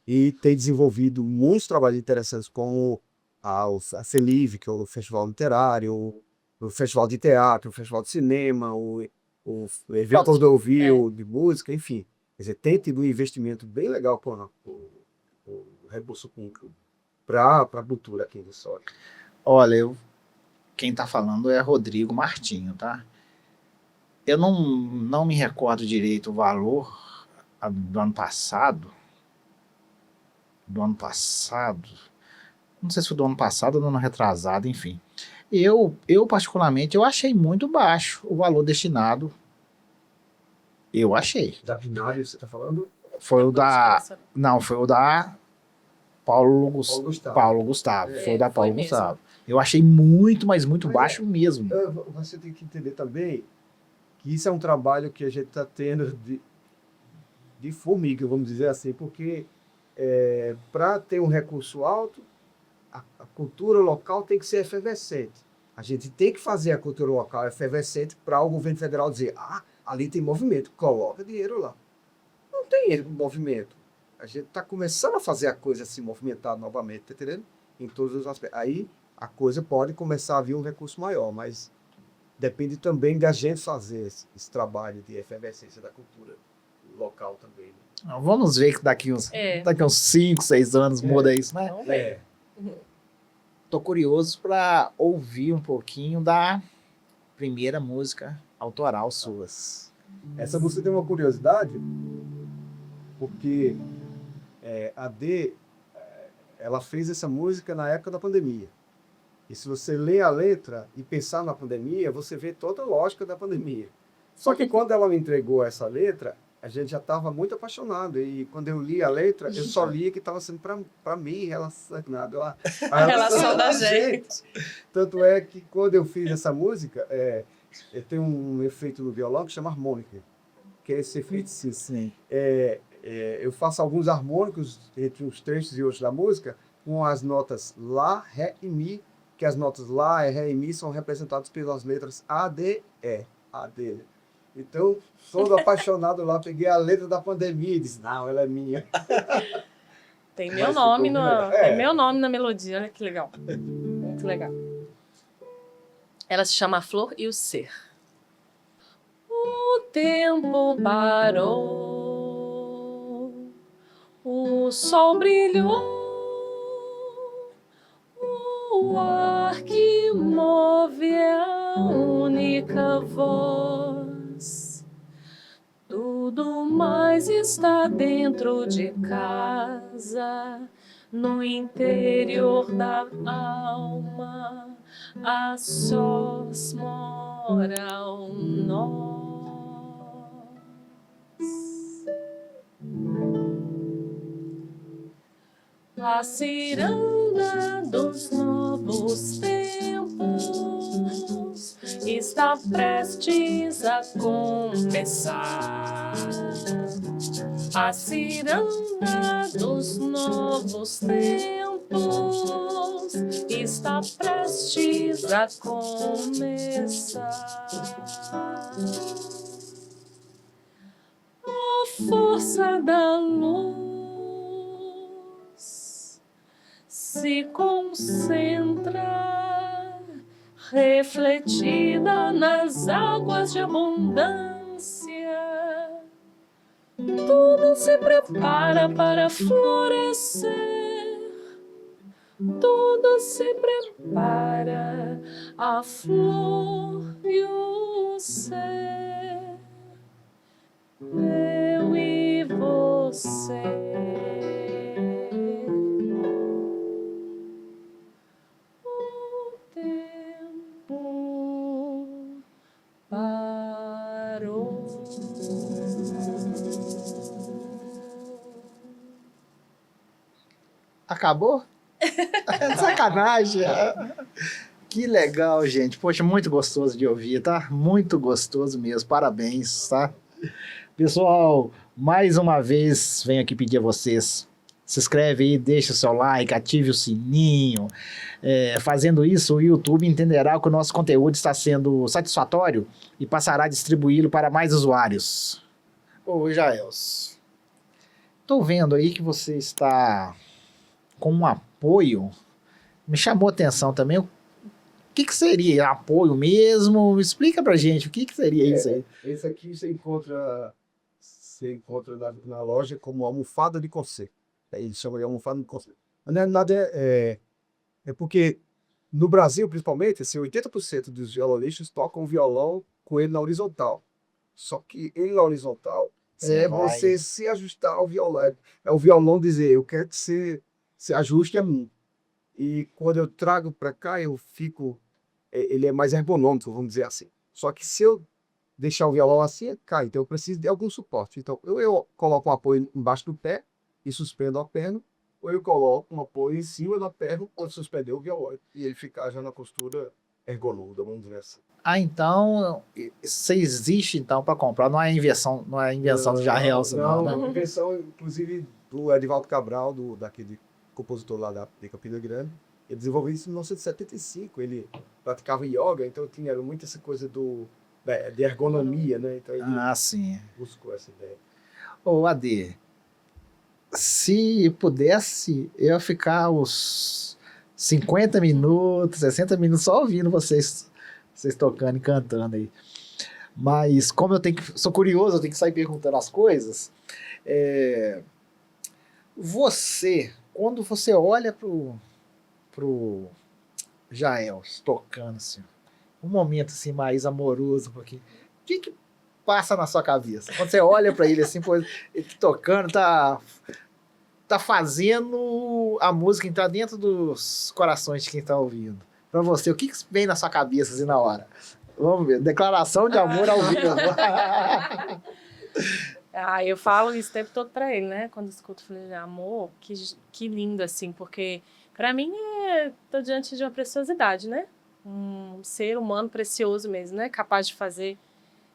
e tem desenvolvido muitos trabalhos interessantes como a FELIV, que é o Festival Literário, o Festival de Teatro, o Festival de Cinema, o Eventos do Ouvir, de música, enfim. Quer dizer, tem tido um investimento bem legal com o recurso público para a cultura aqui em Viçosa. Olha, quem está falando é Rodrigo Martinho, tá? Eu não me recordo direito o valor do ano passado. Não sei se foi do ano passado ou do ano retrasado, enfim. Eu particularmente, eu achei muito baixo o valor destinado. Eu achei. Da PNAB, você está falando? Foi o da... Não, foi o da Paulo Gustavo. Foi o da Paulo Gustavo. Eu achei muito, mas muito baixo mesmo. Você tem que entender também que isso é um trabalho que a gente está tendo de formiga, vamos dizer assim, porque para ter um recurso alto, a cultura local tem que ser efervescente. A gente tem que fazer a cultura local efervescente para o governo federal dizer, ali tem movimento, coloca dinheiro lá. Não tem movimento. A gente está começando a fazer a coisa se movimentar novamente, tá entendendo? em todos os aspectos. Aí a coisa pode começar a vir um recurso maior, mas depende também da gente fazer esse trabalho de efervescência da cultura local também. Né? Vamos ver que daqui uns 5, 6 anos muda isso, né? Vamos ver. Tô curioso para ouvir um pouquinho da primeira música autoral suas. Essa música tem uma curiosidade, porque a Dê, ela fez essa música na época da pandemia. E se você lê a letra e pensar na pandemia, você vê toda a lógica da pandemia. Só que quando ela me entregou essa letra, a gente já estava muito apaixonado. E quando eu li a letra, eu só lia que estava sendo para mim relacionado a relação da gente. Tanto é que quando eu fiz essa música, eu tenho um efeito no violão que chama harmônica, que é esse efeito Sim. eu faço alguns harmônicos entre uns trechos e outros da música com as notas Lá, Ré e Mi, que as notas Lá, Ré e Mi são representadas pelas letras A, D, E. A, D. Então, todo apaixonado lá, peguei a letra da pandemia e disse, não, ela é minha. Tem meu nome tem meu nome na melodia, olha que legal. Muito legal. Ela se chama A Flor e o Ser. O tempo parou, o sol brilhou, o ar que move é a única voz. Tudo mais está dentro de casa, no interior da alma, a sós mora um nós. A ciranda dos novos tempos está prestes a começar. A ciranda dos novos tempos está prestes a começar. A força da luz se concentra, refletida nas águas de abundância. Tudo se prepara para florescer, tudo se prepara, a flor e o ser, eu e você. Acabou? É sacanagem. Que legal, gente. Poxa, muito gostoso de ouvir, tá? Muito gostoso mesmo. Parabéns, tá? Pessoal, mais uma vez venho aqui pedir a vocês. Se inscreve aí, deixa o seu like, ative o sininho. Fazendo isso, o YouTube entenderá que o nosso conteúdo está sendo satisfatório e passará a distribuí-lo para mais usuários. Ô, Jaels, tô vendo aí que você está com um apoio. Me chamou a atenção também. O que seria apoio mesmo? Explica pra gente o que seria isso aí. Esse aqui você encontra na loja como almofada de concerto. Eles chamam de almofada de concerto. Mas não é nada, é porque no Brasil, principalmente, assim, 80% dos violonistas tocam violão com ele na horizontal. Só que ele na horizontal você se ajustar ao violão. É o violão dizer, eu quero que você se ajuste a mim. E quando eu trago para cá, eu fico... Ele é mais ergonômico, vamos dizer assim. Só que se eu deixar o violão assim, cai. Então eu preciso de algum suporte. Então eu coloco um apoio embaixo do pé e suspendo a perna. Ou eu coloco um apoio em cima da perna quando suspender o violão. E ele ficar já na postura ergonômica, vamos dizer assim. Ah, então, isso existe então para comprar. Não é invenção do Jaels, não. Não, é invenção, inclusive, do Edivaldo Cabral, daquele compositor lá de Campina Grande. Ele desenvolveu isso em 1975. Ele praticava yoga, então tinha muito essa coisa de ergonomia, né? Então ele sim. buscou essa ideia. Ô, Ade, se pudesse, eu ia ficar os 50 minutos, 60 minutos só ouvindo vocês tocando e cantando aí. Mas como sou curioso, eu tenho que sair perguntando as coisas. Você, quando você olha pro Jael tocando assim, um momento assim mais amoroso, porque o que passa na sua cabeça? Quando você olha para ele assim, pô, ele tocando, tá fazendo a música entrar dentro dos corações de quem tá ouvindo. Para você, o que vem na sua cabeça assim na hora? Vamos ver, declaração de amor ao vivo. Eu falo isso o tempo todo pra ele, né? Quando escuto, eu falei, amor, que lindo, assim, porque pra mim tô diante de uma preciosidade, né? Um ser humano precioso mesmo, né? Capaz de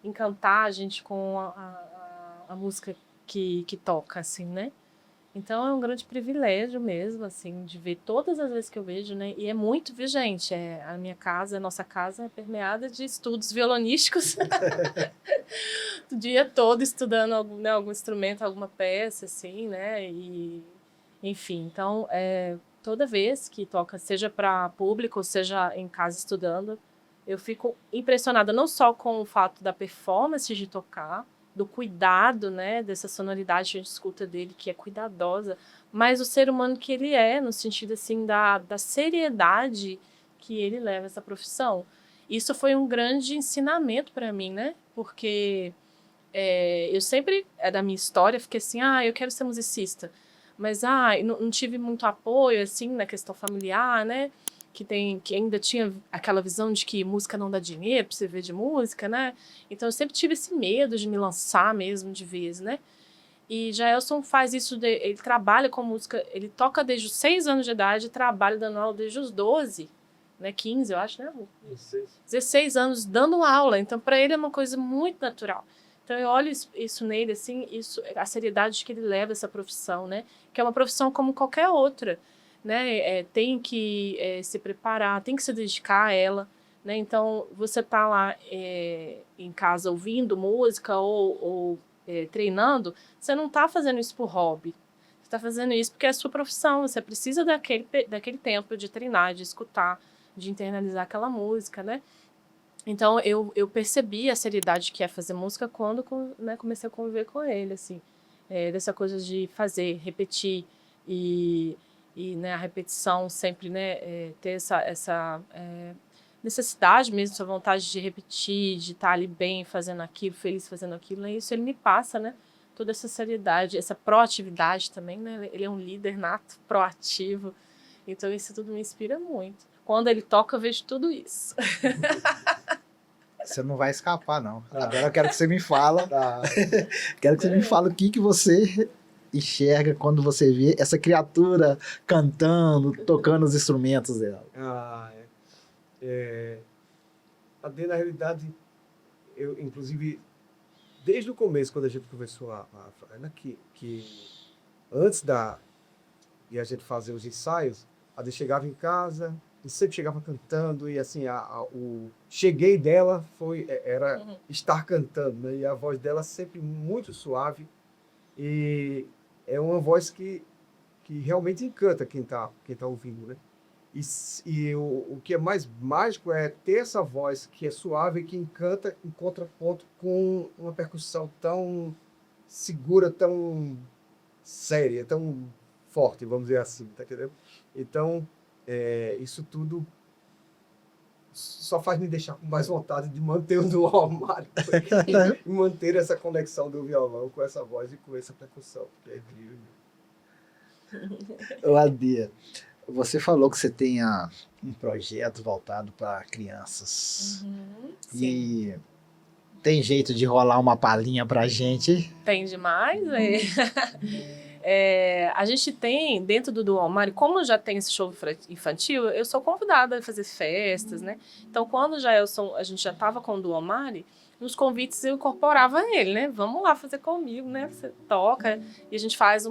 encantar a gente com a música que toca, assim, né? Então é um grande privilégio mesmo, assim, de ver todas as vezes que eu vejo, né? E é muito, viu, gente? A nossa casa é permeada de estudos violonísticos. O dia todo estudando algum instrumento, alguma peça, assim, né? E, enfim, então, toda vez que toca, seja para público, ou seja em casa estudando, eu fico impressionada não só com o fato da performance de tocar, do cuidado, né, dessa sonoridade que a gente escuta dele, que é cuidadosa, mas o ser humano que ele é, no sentido, assim, da seriedade que ele leva essa profissão. Isso foi um grande ensinamento para mim, né, porque eu sempre, da minha história, fiquei assim, eu quero ser musicista, mas, não tive muito apoio, assim, na questão familiar, né, que ainda tinha aquela visão de que música não dá dinheiro pra você viver de música, né? Então eu sempre tive esse medo de me lançar mesmo de vez, né? E Jaelson faz isso, ele trabalha com música, ele toca desde os 6 anos de idade, trabalha dando aula desde os 12, né? 15, eu acho, né? 16 anos dando aula, então para ele é uma coisa muito natural. Então eu olho isso nele, assim, a seriedade que ele leva essa profissão, né? Que é uma profissão como qualquer outra, né? Tem que se preparar, tem que se dedicar a ela, né? Então, você tá lá em casa ouvindo música ou treinando, você não tá fazendo isso por hobby. Você tá fazendo isso porque é a sua profissão, você precisa daquele tempo de treinar, de escutar, de internalizar aquela música, né? Então, eu percebi a seriedade que é fazer música quando, né, comecei a conviver com ele, assim. Dessa coisa de fazer, repetir e né, a repetição sempre, né, ter essa necessidade mesmo, essa vontade de repetir, de estar ali bem fazendo aquilo, feliz fazendo aquilo, né, isso ele me passa, né, toda essa seriedade, essa proatividade também, né, ele é um líder nato, proativo, então isso tudo me inspira muito. Quando ele toca, eu vejo tudo isso. Você não vai escapar, não. Agora eu quero que você me fala. Quero que você me fale o que você enxerga quando você vê essa criatura cantando, tocando os instrumentos dela. Na realidade, eu, inclusive, desde o começo, quando a gente começou que antes de a gente fazer os ensaios, a gente chegava em casa e sempre chegava cantando, e assim, o cheguei dela era estar cantando, né? E a voz dela sempre muito suave, e é uma voz que realmente encanta quem tá ouvindo, né? E o que é mais mágico é ter essa voz que é suave e que encanta em contraponto com uma percussão tão segura, tão séria, tão forte, vamos dizer assim, tá entendendo? Então, isso tudo só faz me deixar com mais vontade de manter o dual Mário e manter essa conexão do violão com essa voz e com essa percussão, que é incrível. Adia, você falou que você tem um projeto voltado para crianças. Sim. E tem jeito de rolar uma palhinha pra gente? Tem demais, a gente tem, dentro do Dual Mário, como já tem esse show infantil, eu sou convidada a fazer festas, né? Então, quando a gente já estava com o Dual Mário, nos convites eu incorporava ele, né? Vamos lá fazer comigo, né? Você toca e a gente faz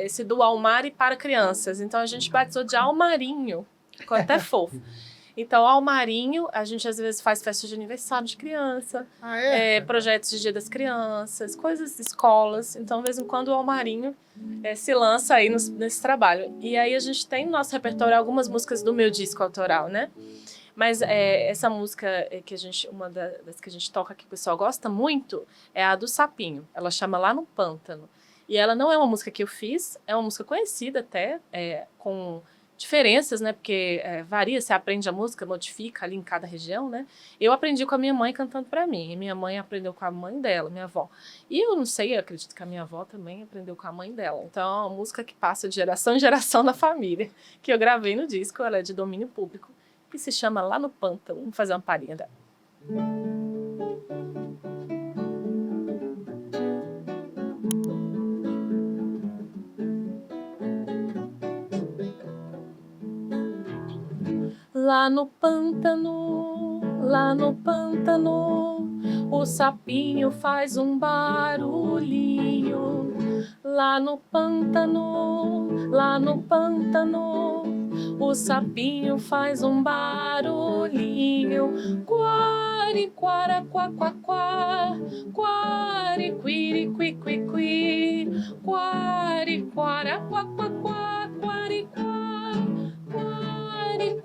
esse Dual Mário para crianças. Então, a gente batizou de Almarinho, ficou até fofo. Então, Almarinho, a gente às vezes faz festa de aniversário de criança, projetos de Dia das Crianças, coisas de escolas. Então, de vez em quando, o Almarinho se lança aí nesse trabalho. E aí a gente tem no nosso repertório algumas músicas do meu disco autoral, né? Mas essa música que uma das que a gente toca que o pessoal gosta muito é a do Sapinho. Ela chama Lá no Pântano. E ela não é uma música que eu fiz, é uma música conhecida até, com diferenças, né? Porque varia, você aprende a música, modifica ali em cada região, né? Eu aprendi com a minha mãe cantando pra mim, e minha mãe aprendeu com a mãe dela, minha avó. E eu não sei, eu acredito que a minha avó também aprendeu com a mãe dela. Então é uma música que passa de geração em geração na família, que eu gravei no disco, ela é de domínio público, que se chama Lá no Pântano. Vamos fazer uma palhinha dela. Lá no pântano, o sapinho faz um barulhinho. Lá no pântano, o sapinho faz um barulhinho. Quariquara, quá, quá, quá, quariquiri, qui, qui, qui, quariquara, quá, quá, quá, quariquá.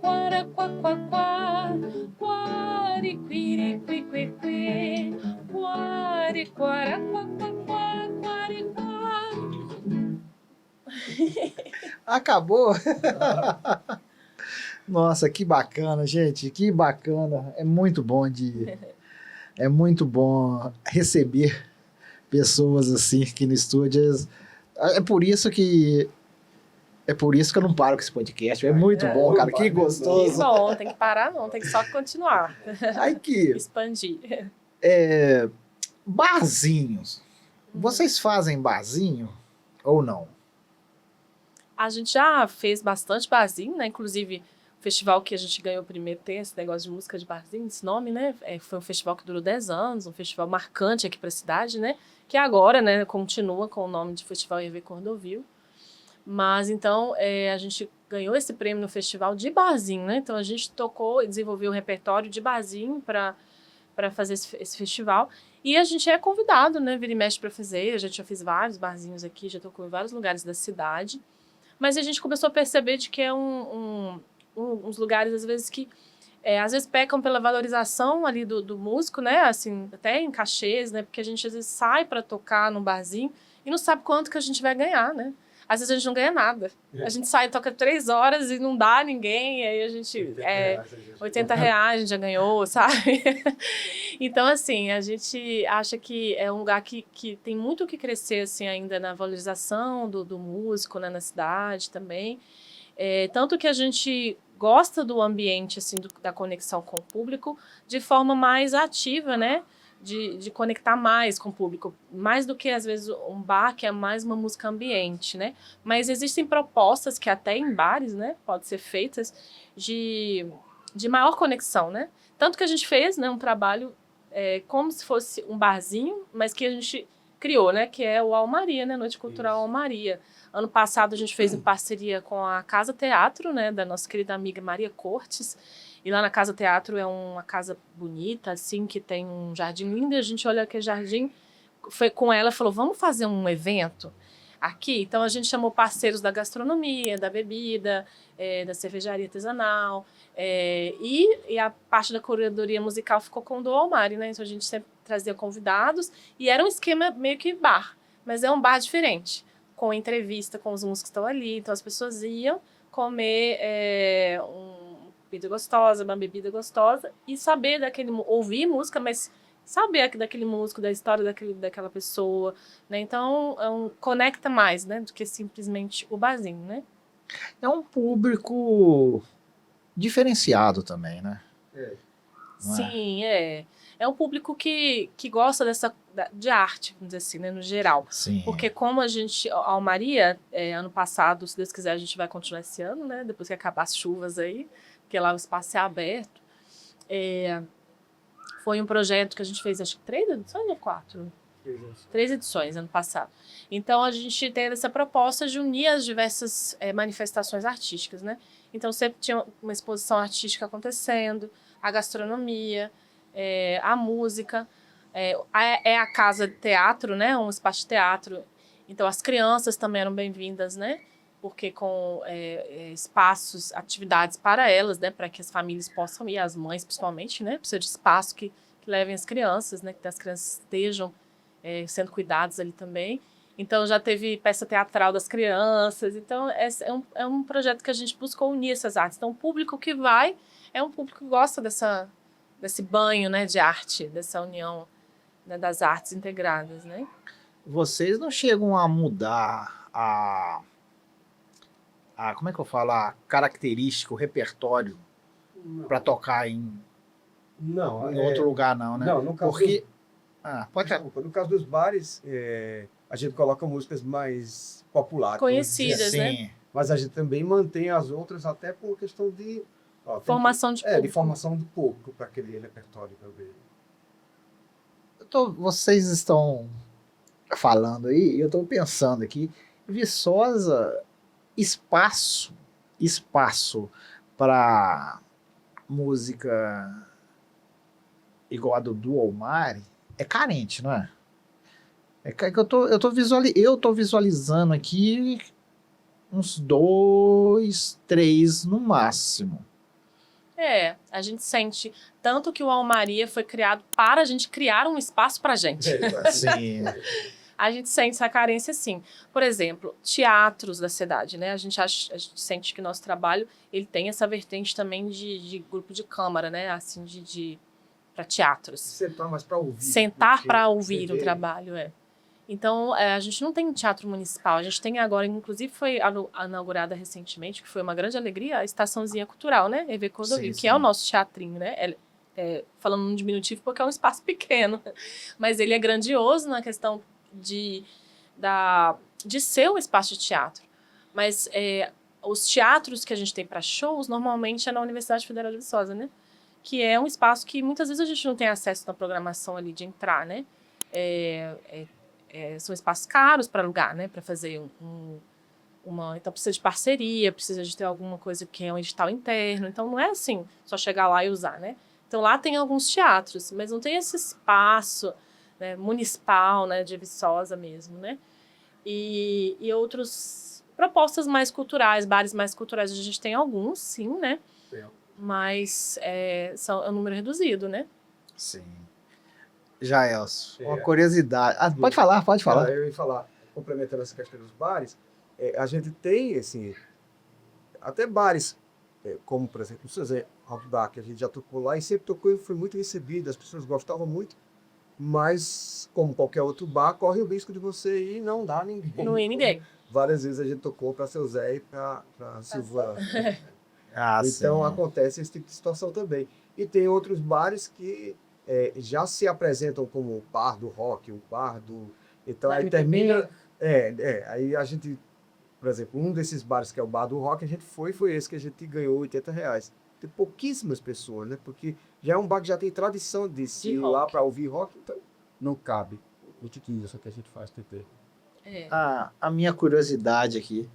Quara, quá, quá, quá, quariquiri, qui, qui, qui, quariquara, quá, quá, quá, quariquá. Acabou? Nossa, que bacana, gente, que bacana. É muito bom receber pessoas assim aqui no estúdio. É por isso que eu não paro com esse podcast. É muito bom, cara. Que gostoso. Que bom, tem que parar não, tem que só continuar. Aqui, Expandir. barzinhos. Vocês fazem barzinho ou não? A gente já fez bastante barzinho, né? Inclusive, o festival que a gente ganhou primeiro tem esse negócio de música de barzinho, esse nome, né? Foi um festival que durou 10 anos, um festival marcante aqui para a cidade, né? Que agora, né, continua com o nome de Festival EV Cordovil. Mas, então, a gente ganhou esse prêmio no festival de barzinho, né? Então, a gente tocou e desenvolveu um repertório de barzinho para fazer esse festival. E a gente é convidado, né? Vira e mexe para fazer. A gente já fez vários barzinhos aqui, já tocou em vários lugares da cidade. Mas a gente começou a perceber de que uns lugares, às vezes, que às vezes pecam pela valorização ali do músico, né? Assim, até em cachês, né? Porque a gente, às vezes, sai para tocar num barzinho e não sabe quanto que a gente vai ganhar, né? Às vezes a gente não ganha nada. A gente sai e toca 3 horas e não dá a ninguém, e aí a gente... R$80 a gente já ganhou, sabe? Então, assim, a gente acha que é um lugar que tem muito o que crescer, assim, ainda na valorização do músico, né, na cidade também. Tanto que a gente gosta do ambiente, assim, da conexão com o público de forma mais ativa, né? De conectar mais com o público, mais do que, às vezes, um bar, que é mais uma música ambiente, né? Mas existem propostas que até em bares, né, podem ser feitas de maior conexão, né? Tanto que a gente fez, né, um trabalho como se fosse um barzinho, mas que a gente criou, né, que é o Almaria, né, Noite Cultural Almaria. Ano passado a gente fez em parceria com a Casa Teatro, né, da nossa querida amiga Maria Cortes. E lá na Casa Teatro é uma casa bonita, assim, que tem um jardim lindo. E a gente olha aquele jardim, foi com ela e falou, vamos fazer um evento aqui? Então a gente chamou parceiros da gastronomia, da bebida, da cervejaria artesanal. E a parte da curadoria musical ficou com o do Almari, né? Então a gente sempre trazia convidados. E era um esquema meio que bar, mas é um bar diferente, com entrevista com os músicos que estão ali. Então as pessoas iam comer bebida gostosa, uma bebida gostosa, e saber ouvir música, mas saber daquele músico, da história daquela pessoa, né? Então, conecta mais, né, do que simplesmente o barzinho, né? É um público diferenciado também, né? Sim, é um público que gosta de arte, vamos dizer assim, né, no geral. Sim. Porque como a Almaria, ano passado, se Deus quiser, a gente vai continuar esse ano, né, depois que acabar as chuvas aí, porque lá o espaço é aberto. Foi um projeto que a gente fez, acho que 3 edições ou 4? 3 edições ano passado. Então, a gente tem essa proposta de unir as diversas manifestações artísticas, né? Então, sempre tinha uma exposição artística acontecendo, a gastronomia, a música, a casa de teatro, né? Um espaço de teatro. Então, as crianças também eram bem-vindas, né? Porque com espaços, atividades para elas, né? Para que as famílias possam ir, as mães principalmente, né? Precisa de espaço que levem as crianças, né? Que as crianças estejam sendo cuidadas ali também. Então, já teve peça teatral das crianças. Então, é um projeto que a gente buscou unir essas artes. Então, o público que vai é um público que gosta desse banho, né? De arte, dessa união, né, das artes integradas, né? Vocês não chegam a mudar como é que eu falo? A característica, o repertório para tocar em outro lugar, não, né? Não, no caso Porque... pode Desculpa, no caso dos bares, a gente coloca músicas mais populares. Conhecidas, Sim. né? Mas a gente também mantém as outras até por questão de... Formação de público. De formação do público para aquele repertório também. Vocês estão falando aí, eu estou pensando aqui, Viçosa, espaço para música igual a do Duo Mari é carente, não é? É que eu tô visualizando aqui uns 2, 3 no máximo. A gente sente tanto que o Almaria foi criado para a gente criar um espaço para a gente. Sim. A gente sente essa carência, sim. Por exemplo, teatros da cidade, né? A gente sente que nosso trabalho ele tem essa vertente também de grupo de câmara, né? Assim, para teatros. Sentar mais para ouvir. Sentar para ouvir o trabalho, Então, a gente não tem um teatro municipal. A gente tem agora, inclusive foi inaugurada recentemente, que foi uma grande alegria, a Estaçãozinha Cultural, né? EV Cordovil, que é o nosso teatrinho, né? Falando no diminutivo porque é um espaço pequeno. Mas ele é grandioso na questão de ser um espaço de teatro. Mas os teatros que a gente tem para shows, normalmente é na Universidade Federal de Viçosa, né? Que é um espaço que muitas vezes a gente não tem acesso na programação ali de entrar, né? São espaços caros para alugar, né? Para fazer então precisa de parceria, precisa de ter alguma coisa que é um edital interno. Então não é assim, só chegar lá e usar, né? Então lá tem alguns teatros, mas não tem esse espaço, né, municipal, né, de Viçosa mesmo, né? E outras propostas mais culturais, bares mais culturais, a gente tem alguns, sim, né? Mas é um número reduzido, né? Sim. Já, Elcio, uma curiosidade. Pode falar. Eu ia falar, complementando essa questão dos bares, a gente tem, assim, até bares, como, por exemplo, o Suzé Outback, que a gente já tocou lá e sempre tocou e foi muito recebido, as pessoas gostavam muito, mas, como qualquer outro bar, corre o risco de você ir e não dar ninguém. Não ir ninguém. Várias vezes a gente tocou para seu Zé e para Silvana. sim. Então, acontece esse tipo de situação também. E tem outros bares que já se apresentam como o bar do rock, o bar do... Então, aí termina... aí a gente... Por exemplo, um desses bares que é o bar do rock, a gente foi esse que a gente ganhou R$80. Tem pouquíssimas pessoas, né? Porque já é um bar que já tem tradição de ir lá para ouvir rock, então não cabe. 2015, isso que a gente faz, TT. A minha curiosidade aqui,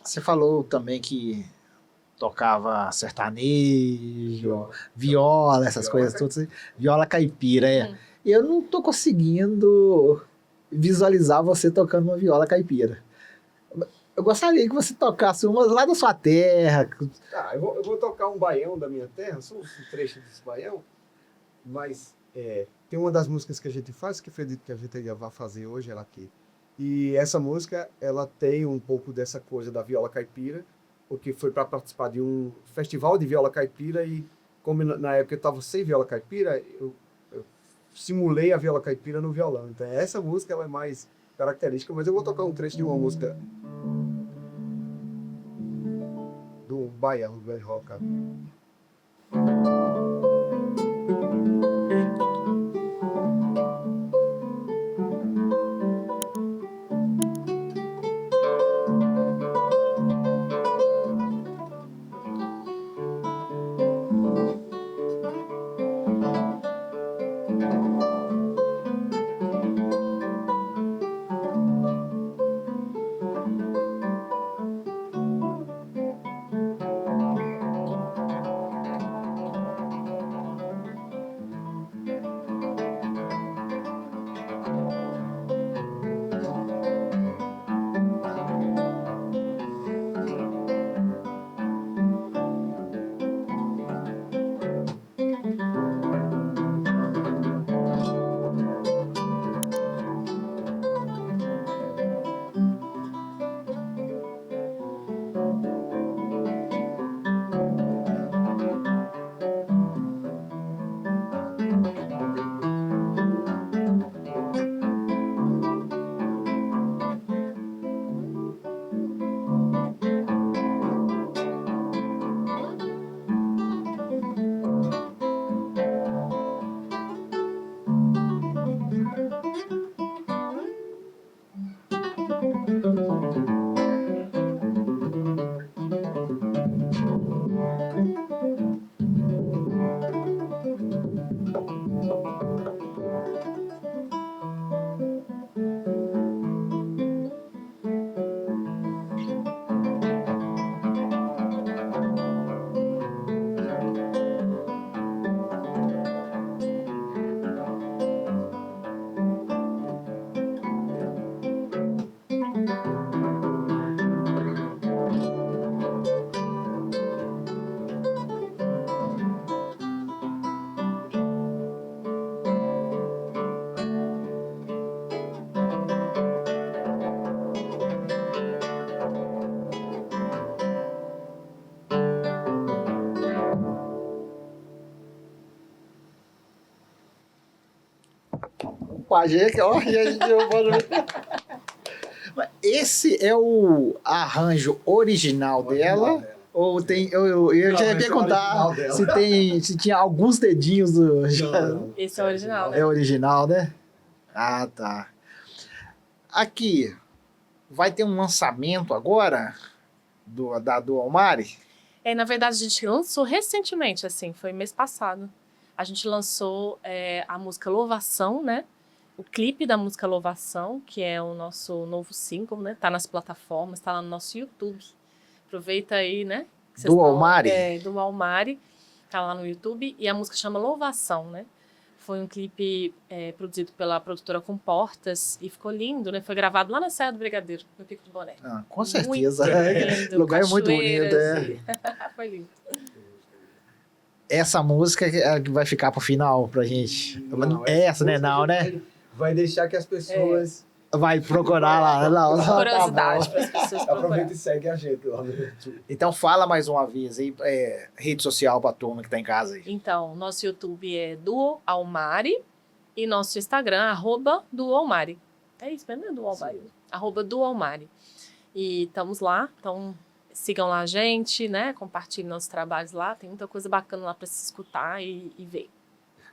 você falou também que tocava sertanejo, viola, essas coisas todas, viola caipira, Eu não tô conseguindo visualizar você tocando uma viola caipira. Eu gostaria que você tocasse uma lá da sua terra. Eu vou tocar um baião da minha terra, só um trecho desse baião, mas tem uma das músicas que a gente faz, que acredito que a gente vai fazer hoje, ela aqui. E essa música, ela tem um pouco dessa coisa da viola caipira, porque foi para participar de um festival de viola caipira e como na época eu estava sem viola caipira, eu simulei a viola caipira no violão. Então essa música ela é mais característica, mas eu vou tocar um trecho de uma música do baião, do velho rock. gente, ó, gente, eu vou... Esse é o arranjo original dela? Ou tem... Eu já ia perguntar se tinha alguns dedinhos do... Esse é o original, né? É original, né? Ah, tá. Aqui, vai ter um lançamento agora do Almari? Na verdade, a gente lançou recentemente, assim, foi mês passado. A gente lançou a música Louvação, né? O clipe da música Louvação, que é o nosso novo single, né? Tá nas plataformas, tá lá no nosso YouTube. Aproveita aí, né? Do Almari? Do Almari, tá lá no YouTube. E a música chama Louvação, né? Foi um clipe produzido pela produtora Comportas e ficou lindo, né? Foi gravado lá na Serra do Brigadeiro, no Pico do Boné. Ah, com certeza. Lindo, O lugar é muito bonito. Foi lindo. Essa música é que vai ficar pro final pra gente. Não, essa, né? Não, né? Vai deixar que as pessoas Vai procurar lá. Não, tá Curiosidade bom. para as pessoas aproveitem procurarem. e seguem a gente lá no YouTube. Então fala mais uma vez aí, rede social pra turma que tá em casa aí. Então, nosso YouTube é Duo Almari e nosso Instagram, @DuoAlmari. É isso mesmo, né? Duo Almari. @DuoAlmari. E estamos lá, então sigam lá a gente, né? Compartilhem nossos trabalhos lá, tem muita coisa bacana lá para se escutar e ver.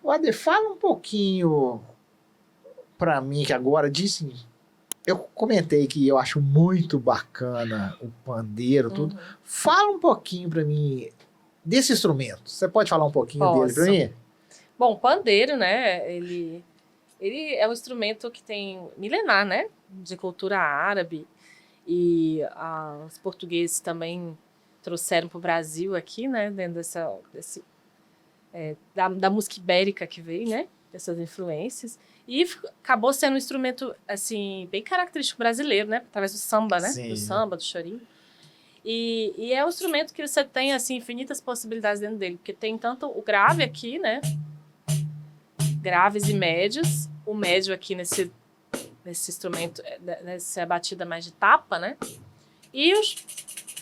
Wader, fala um pouquinho pra mim que agora disse. Eu comentei que eu acho muito bacana o pandeiro, tudo. Uhum. Fala um pouquinho pra mim desse instrumento. Você pode falar um pouquinho dele pra Posso. mim? Bom, o pandeiro, né? Ele é um instrumento que tem milenar, né? De cultura árabe. E os portugueses também trouxeram para o Brasil aqui, né? Dentro da música ibérica que veio, né? Dessas influências. E acabou sendo um instrumento, assim, bem característico brasileiro, né? Através do samba, né? Sim. Do samba, do chorinho. E é um instrumento que você tem, assim, infinitas possibilidades dentro dele. Porque tem tanto o grave aqui, né? Graves e médios. O médio aqui nesse instrumento, nessa batida mais de tapa, né? E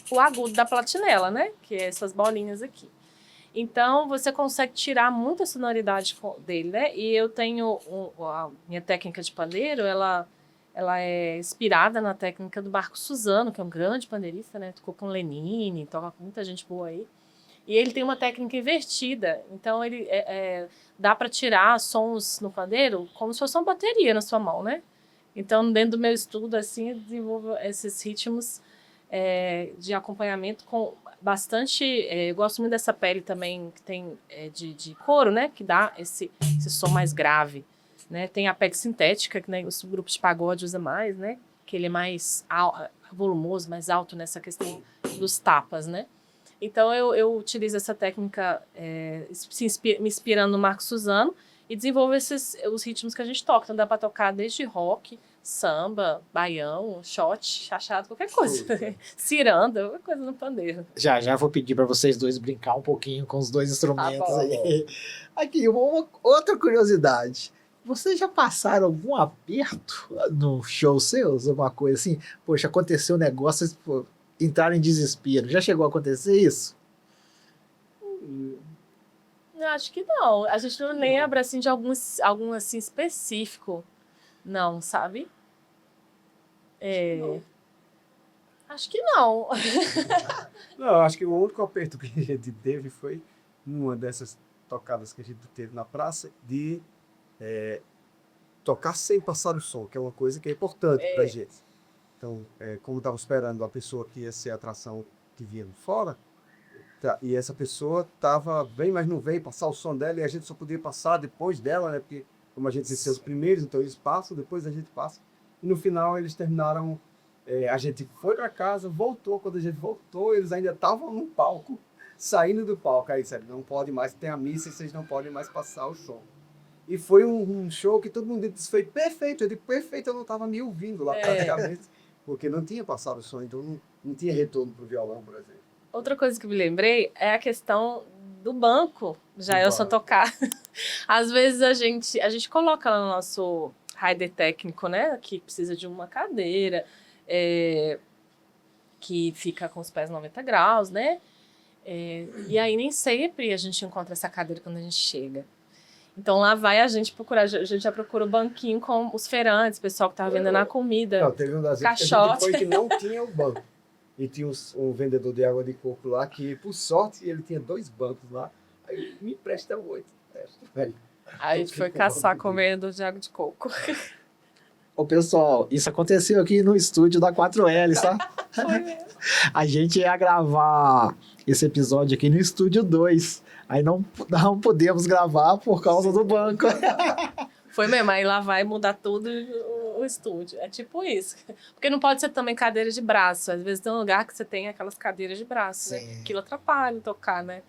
o agudo da platinela, né? Que é essas bolinhas aqui. Então, você consegue tirar muita sonoridade dele, né? E eu tenho a minha técnica de pandeiro, ela é inspirada na técnica do Marco Suzano, que é um grande pandeirista, né? Tocou com Lenine, toca com muita gente boa aí. E ele tem uma técnica invertida, então ele dá para tirar sons no pandeiro como se fosse uma bateria na sua mão, né? Então, dentro do meu estudo, assim, eu desenvolvo esses ritmos de acompanhamento com bastante... eu gosto muito dessa pele também, que tem de couro, né? Que dá esse som mais grave, né? Tem a pele sintética, que, né, os grupos de pagode usa mais, né? Que ele é mais volumoso, mais alto nessa questão dos tapas, né? Então, eu utilizo essa técnica me inspirando no Marco Suzano e desenvolvo os ritmos que a gente toca. Então, dá para tocar desde rock, samba, baião, shot, chachado, qualquer coisa. Ciranda, qualquer coisa no pandeiro. Já vou pedir pra vocês dois brincar um pouquinho com os dois instrumentos Tá bom. aí. Aqui, outra curiosidade. Vocês já passaram algum aperto no show seus? Alguma coisa assim? Poxa, aconteceu um negócio, vocês entraram em desespero. Já chegou a acontecer isso? Eu acho que não. A gente não lembra, assim, de algum assim, específico. Não, sabe? Não. Acho que não. Não, eu acho que o único aperto que a gente teve foi numa dessas tocadas que a gente teve na praça de tocar sem passar o som, que é uma coisa que é importante pra gente. Então, como estava esperando a pessoa que ia ser a atração que vinha de fora, e essa pessoa estava bem, mas não veio passar o som dela, e a gente só podia passar depois dela, né? Porque, como a gente ia ser os primeiros, então eles passam, depois a gente passa. E no final eles terminaram, a gente foi para casa, voltou, quando a gente voltou, eles ainda estavam no palco, saindo do palco. Aí disseram, não pode mais, tem a missa e vocês não podem mais passar o som. E foi um show que todo mundo disse, foi perfeito. Eu digo, perfeito, eu não estava me ouvindo lá praticamente, porque não tinha passado o som, então não tinha retorno para o violão, por exemplo. Outra coisa que me lembrei é a questão do banco, eu só tocar. Às vezes a gente coloca lá no nosso rider técnico, né, que precisa de uma cadeira, que fica com os pés 90 graus, né, e aí nem sempre a gente encontra essa cadeira quando a gente chega. Então lá vai a gente procurar, a gente já procura o banquinho com os feirantes, o pessoal que tava vendendo a comida. Não, teve um das vezes que a gente foi que não tinha o banco. E tinha um vendedor de água de coco lá, que por sorte ele tinha 2 bancos lá. Aí me empresta 8. Aí a gente foi caçar com o vendedor de água de coco. Ô, pessoal, isso aconteceu aqui no estúdio da 4L, tá? A gente ia gravar esse episódio aqui no estúdio 2. Aí não podemos gravar por causa do banco. Foi mesmo, aí lá vai mudar todo o estúdio. É tipo isso. Porque não pode ser também cadeira de braço. Às vezes tem um lugar que você tem aquelas cadeiras de braço, né? Sim. Aquilo atrapalha tocar, né?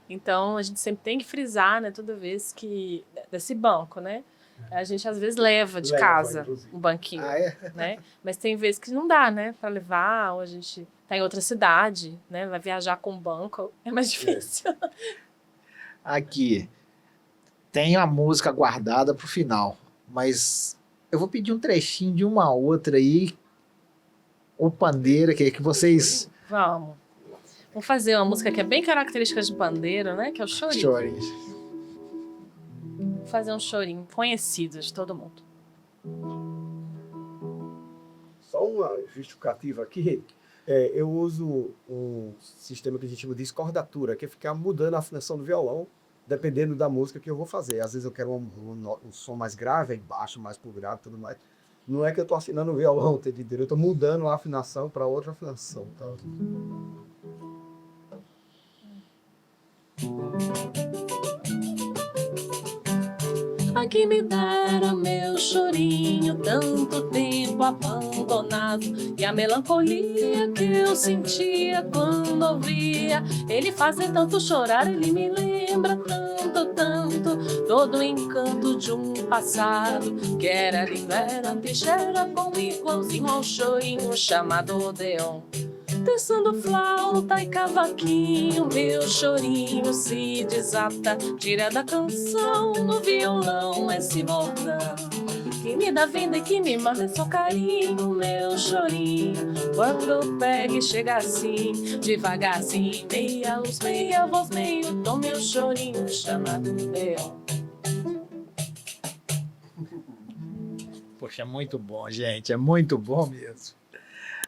Então a gente sempre tem que frisar, né? Toda vez que... Desse banco, né? A gente às vezes leva de casa inclusive. o banquinho, Ah, é? né? Mas tem vezes que não dá, né? Pra levar, ou a gente tá em outra cidade, né? Vai viajar com o banco, é mais difícil. Aqui. Tem a música guardada pro final. Mas eu vou pedir um trechinho de uma outra aí. O pandeiro, que vocês... Vamos. Vamos fazer uma música que é bem característica de pandeiro, né? Que é o chorinho. Chorem. Vou fazer um chorinho conhecido de todo mundo. Só uma justificativa aqui. Eu uso um sistema que a gente chama de escordatura, que é ficar mudando a afinação do violão, dependendo da música que eu vou fazer. Às vezes eu quero um som mais grave, aí baixo mais pro grave e tudo mais. Não é que eu estou afinando o violão, tá entendendo? Eu estou mudando a afinação para outra afinação. Tá? Aqui me dera meu chorinho, tanto tempo abandonado, e a melancolia que eu sentia quando ouvia ele fazer tanto chorar. Ele me lembra tanto, tanto, todo o encanto de um passado que era lindo, era bichera, bom, igualzinho ao chorinho chamado Odeon. Tecendo flauta e cavaquinho, meu chorinho se desata, tira da canção no violão esse bordão que me dá vida e que me manda só carinho, meu chorinho. Quando pega e chega assim, devagar assim, meia luz, meia voz, meio tom, meu chorinho chamado Deon. Poxa, é muito bom, gente. É muito bom mesmo.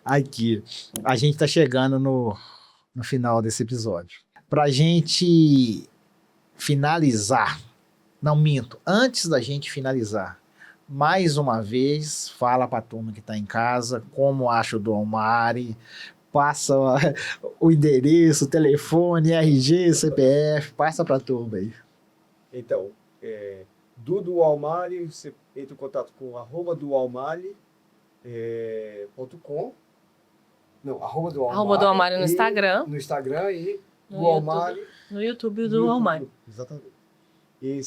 Aqui, a gente tá chegando no final desse episódio. Pra gente finalizar, não minto, antes da gente finalizar, mais uma vez, fala pra turma que tá em casa, como acha o Dom Mari, passa o endereço, o telefone, RG, CPF, passa pra turma aí. Então, Dudu Almari, você entra em contato com @dualmari.com. Não, @do Almari no Instagram. No Instagram e No do Almari. No YouTube do Almari. Exatamente. E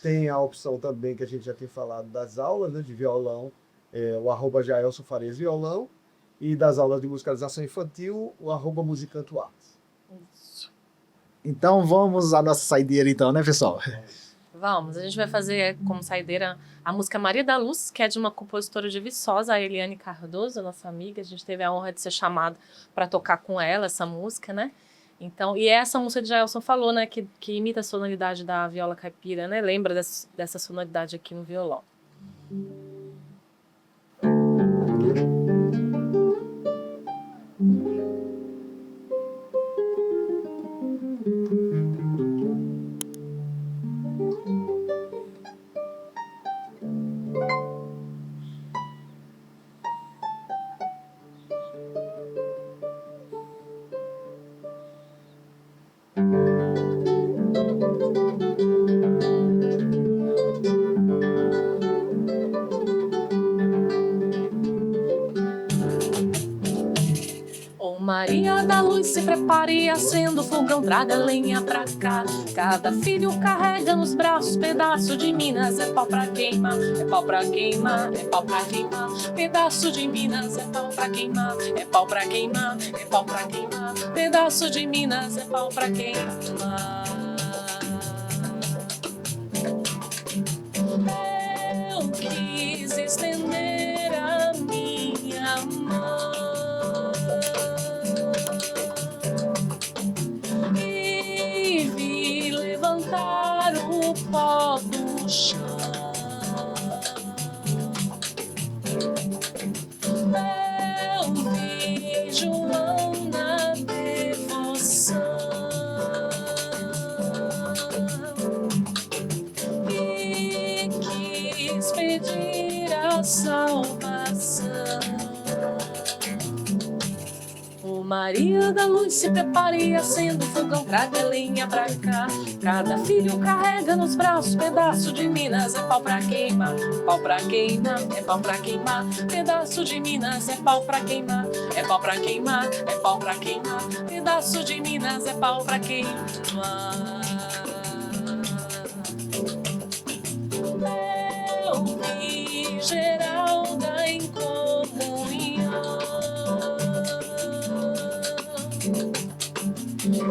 tem a opção também que a gente já tem falado das aulas, né, de violão, o @Jaelson Farias Violão, e das aulas de musicalização infantil, o @Musicanto Artes. Então vamos à nossa saideira então, né, pessoal? Vamos, a gente vai fazer como saideira a música Maria da Luz, que é de uma compositora de Viçosa, a Eliane Cardoso, nossa amiga. A gente teve a honra de ser chamado para tocar com ela essa música, né? Então, e essa música de Jaelson falou, né, que imita a sonoridade da viola caipira, né? Lembra dessa sonoridade aqui no violão. Maria da Luz, se prepare, acenda o fogão, traga lenha pra cá. Cada filho carrega nos braços pedaço de Minas, é pau pra queimar, é pau pra queimar, é pau pra queimar. Pedaço de Minas, é pau pra queimar, é pau pra queimar, é pau pra queimar. Pedaço de Minas, é pau pra queimar. Eu quis estender a minha mão o pó do João na devoção e quis pedir a salvação. O Maria da Luz se prepara e acende o fogão, traga a lenha pra cá. Cada filho carrega nos braços pedaço de Minas, é pau pra queimar, pau pra queimar, é pau pra queimar. Pedaço de Minas é pau pra queimar, é pau pra queimar, é pau pra queimar. Pedaço de Minas é pau pra queimar. Belvi, Geralda em comunhão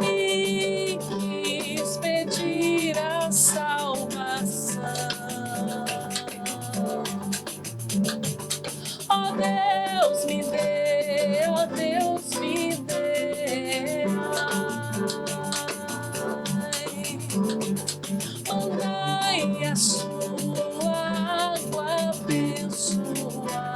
e quis pedir a salvação. Ó Deus me dê, ó Deus me dê, mandai a sua água abençoar.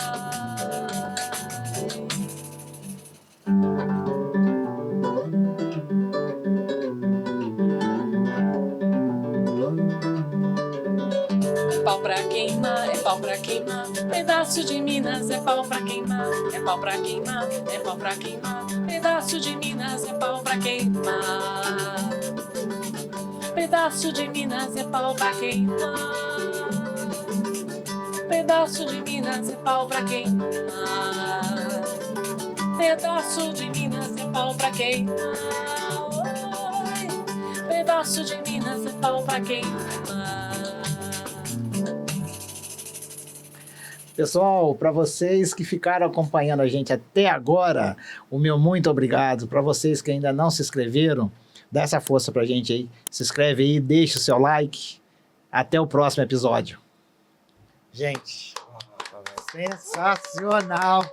Pau pra queimar, é pau pra queimar. Pedaço de Minas é pau pra queimar, é pau pra queimar, é pau pra queimar. Pedaço de Minas é pau pra queimar. Pedaço de Minas é pau pra queimar. Pedaço de Minas é pau pra queimar. Pedaço de Minas é pau pra queimar. Oi. Pedaço de Minas é pau pra queimar. Pessoal, para vocês que ficaram acompanhando a gente até agora, o meu muito obrigado. Para vocês que ainda não se inscreveram, dá essa força pra gente aí. Se inscreve aí, deixa o seu like. Até o próximo episódio. Gente, sensacional!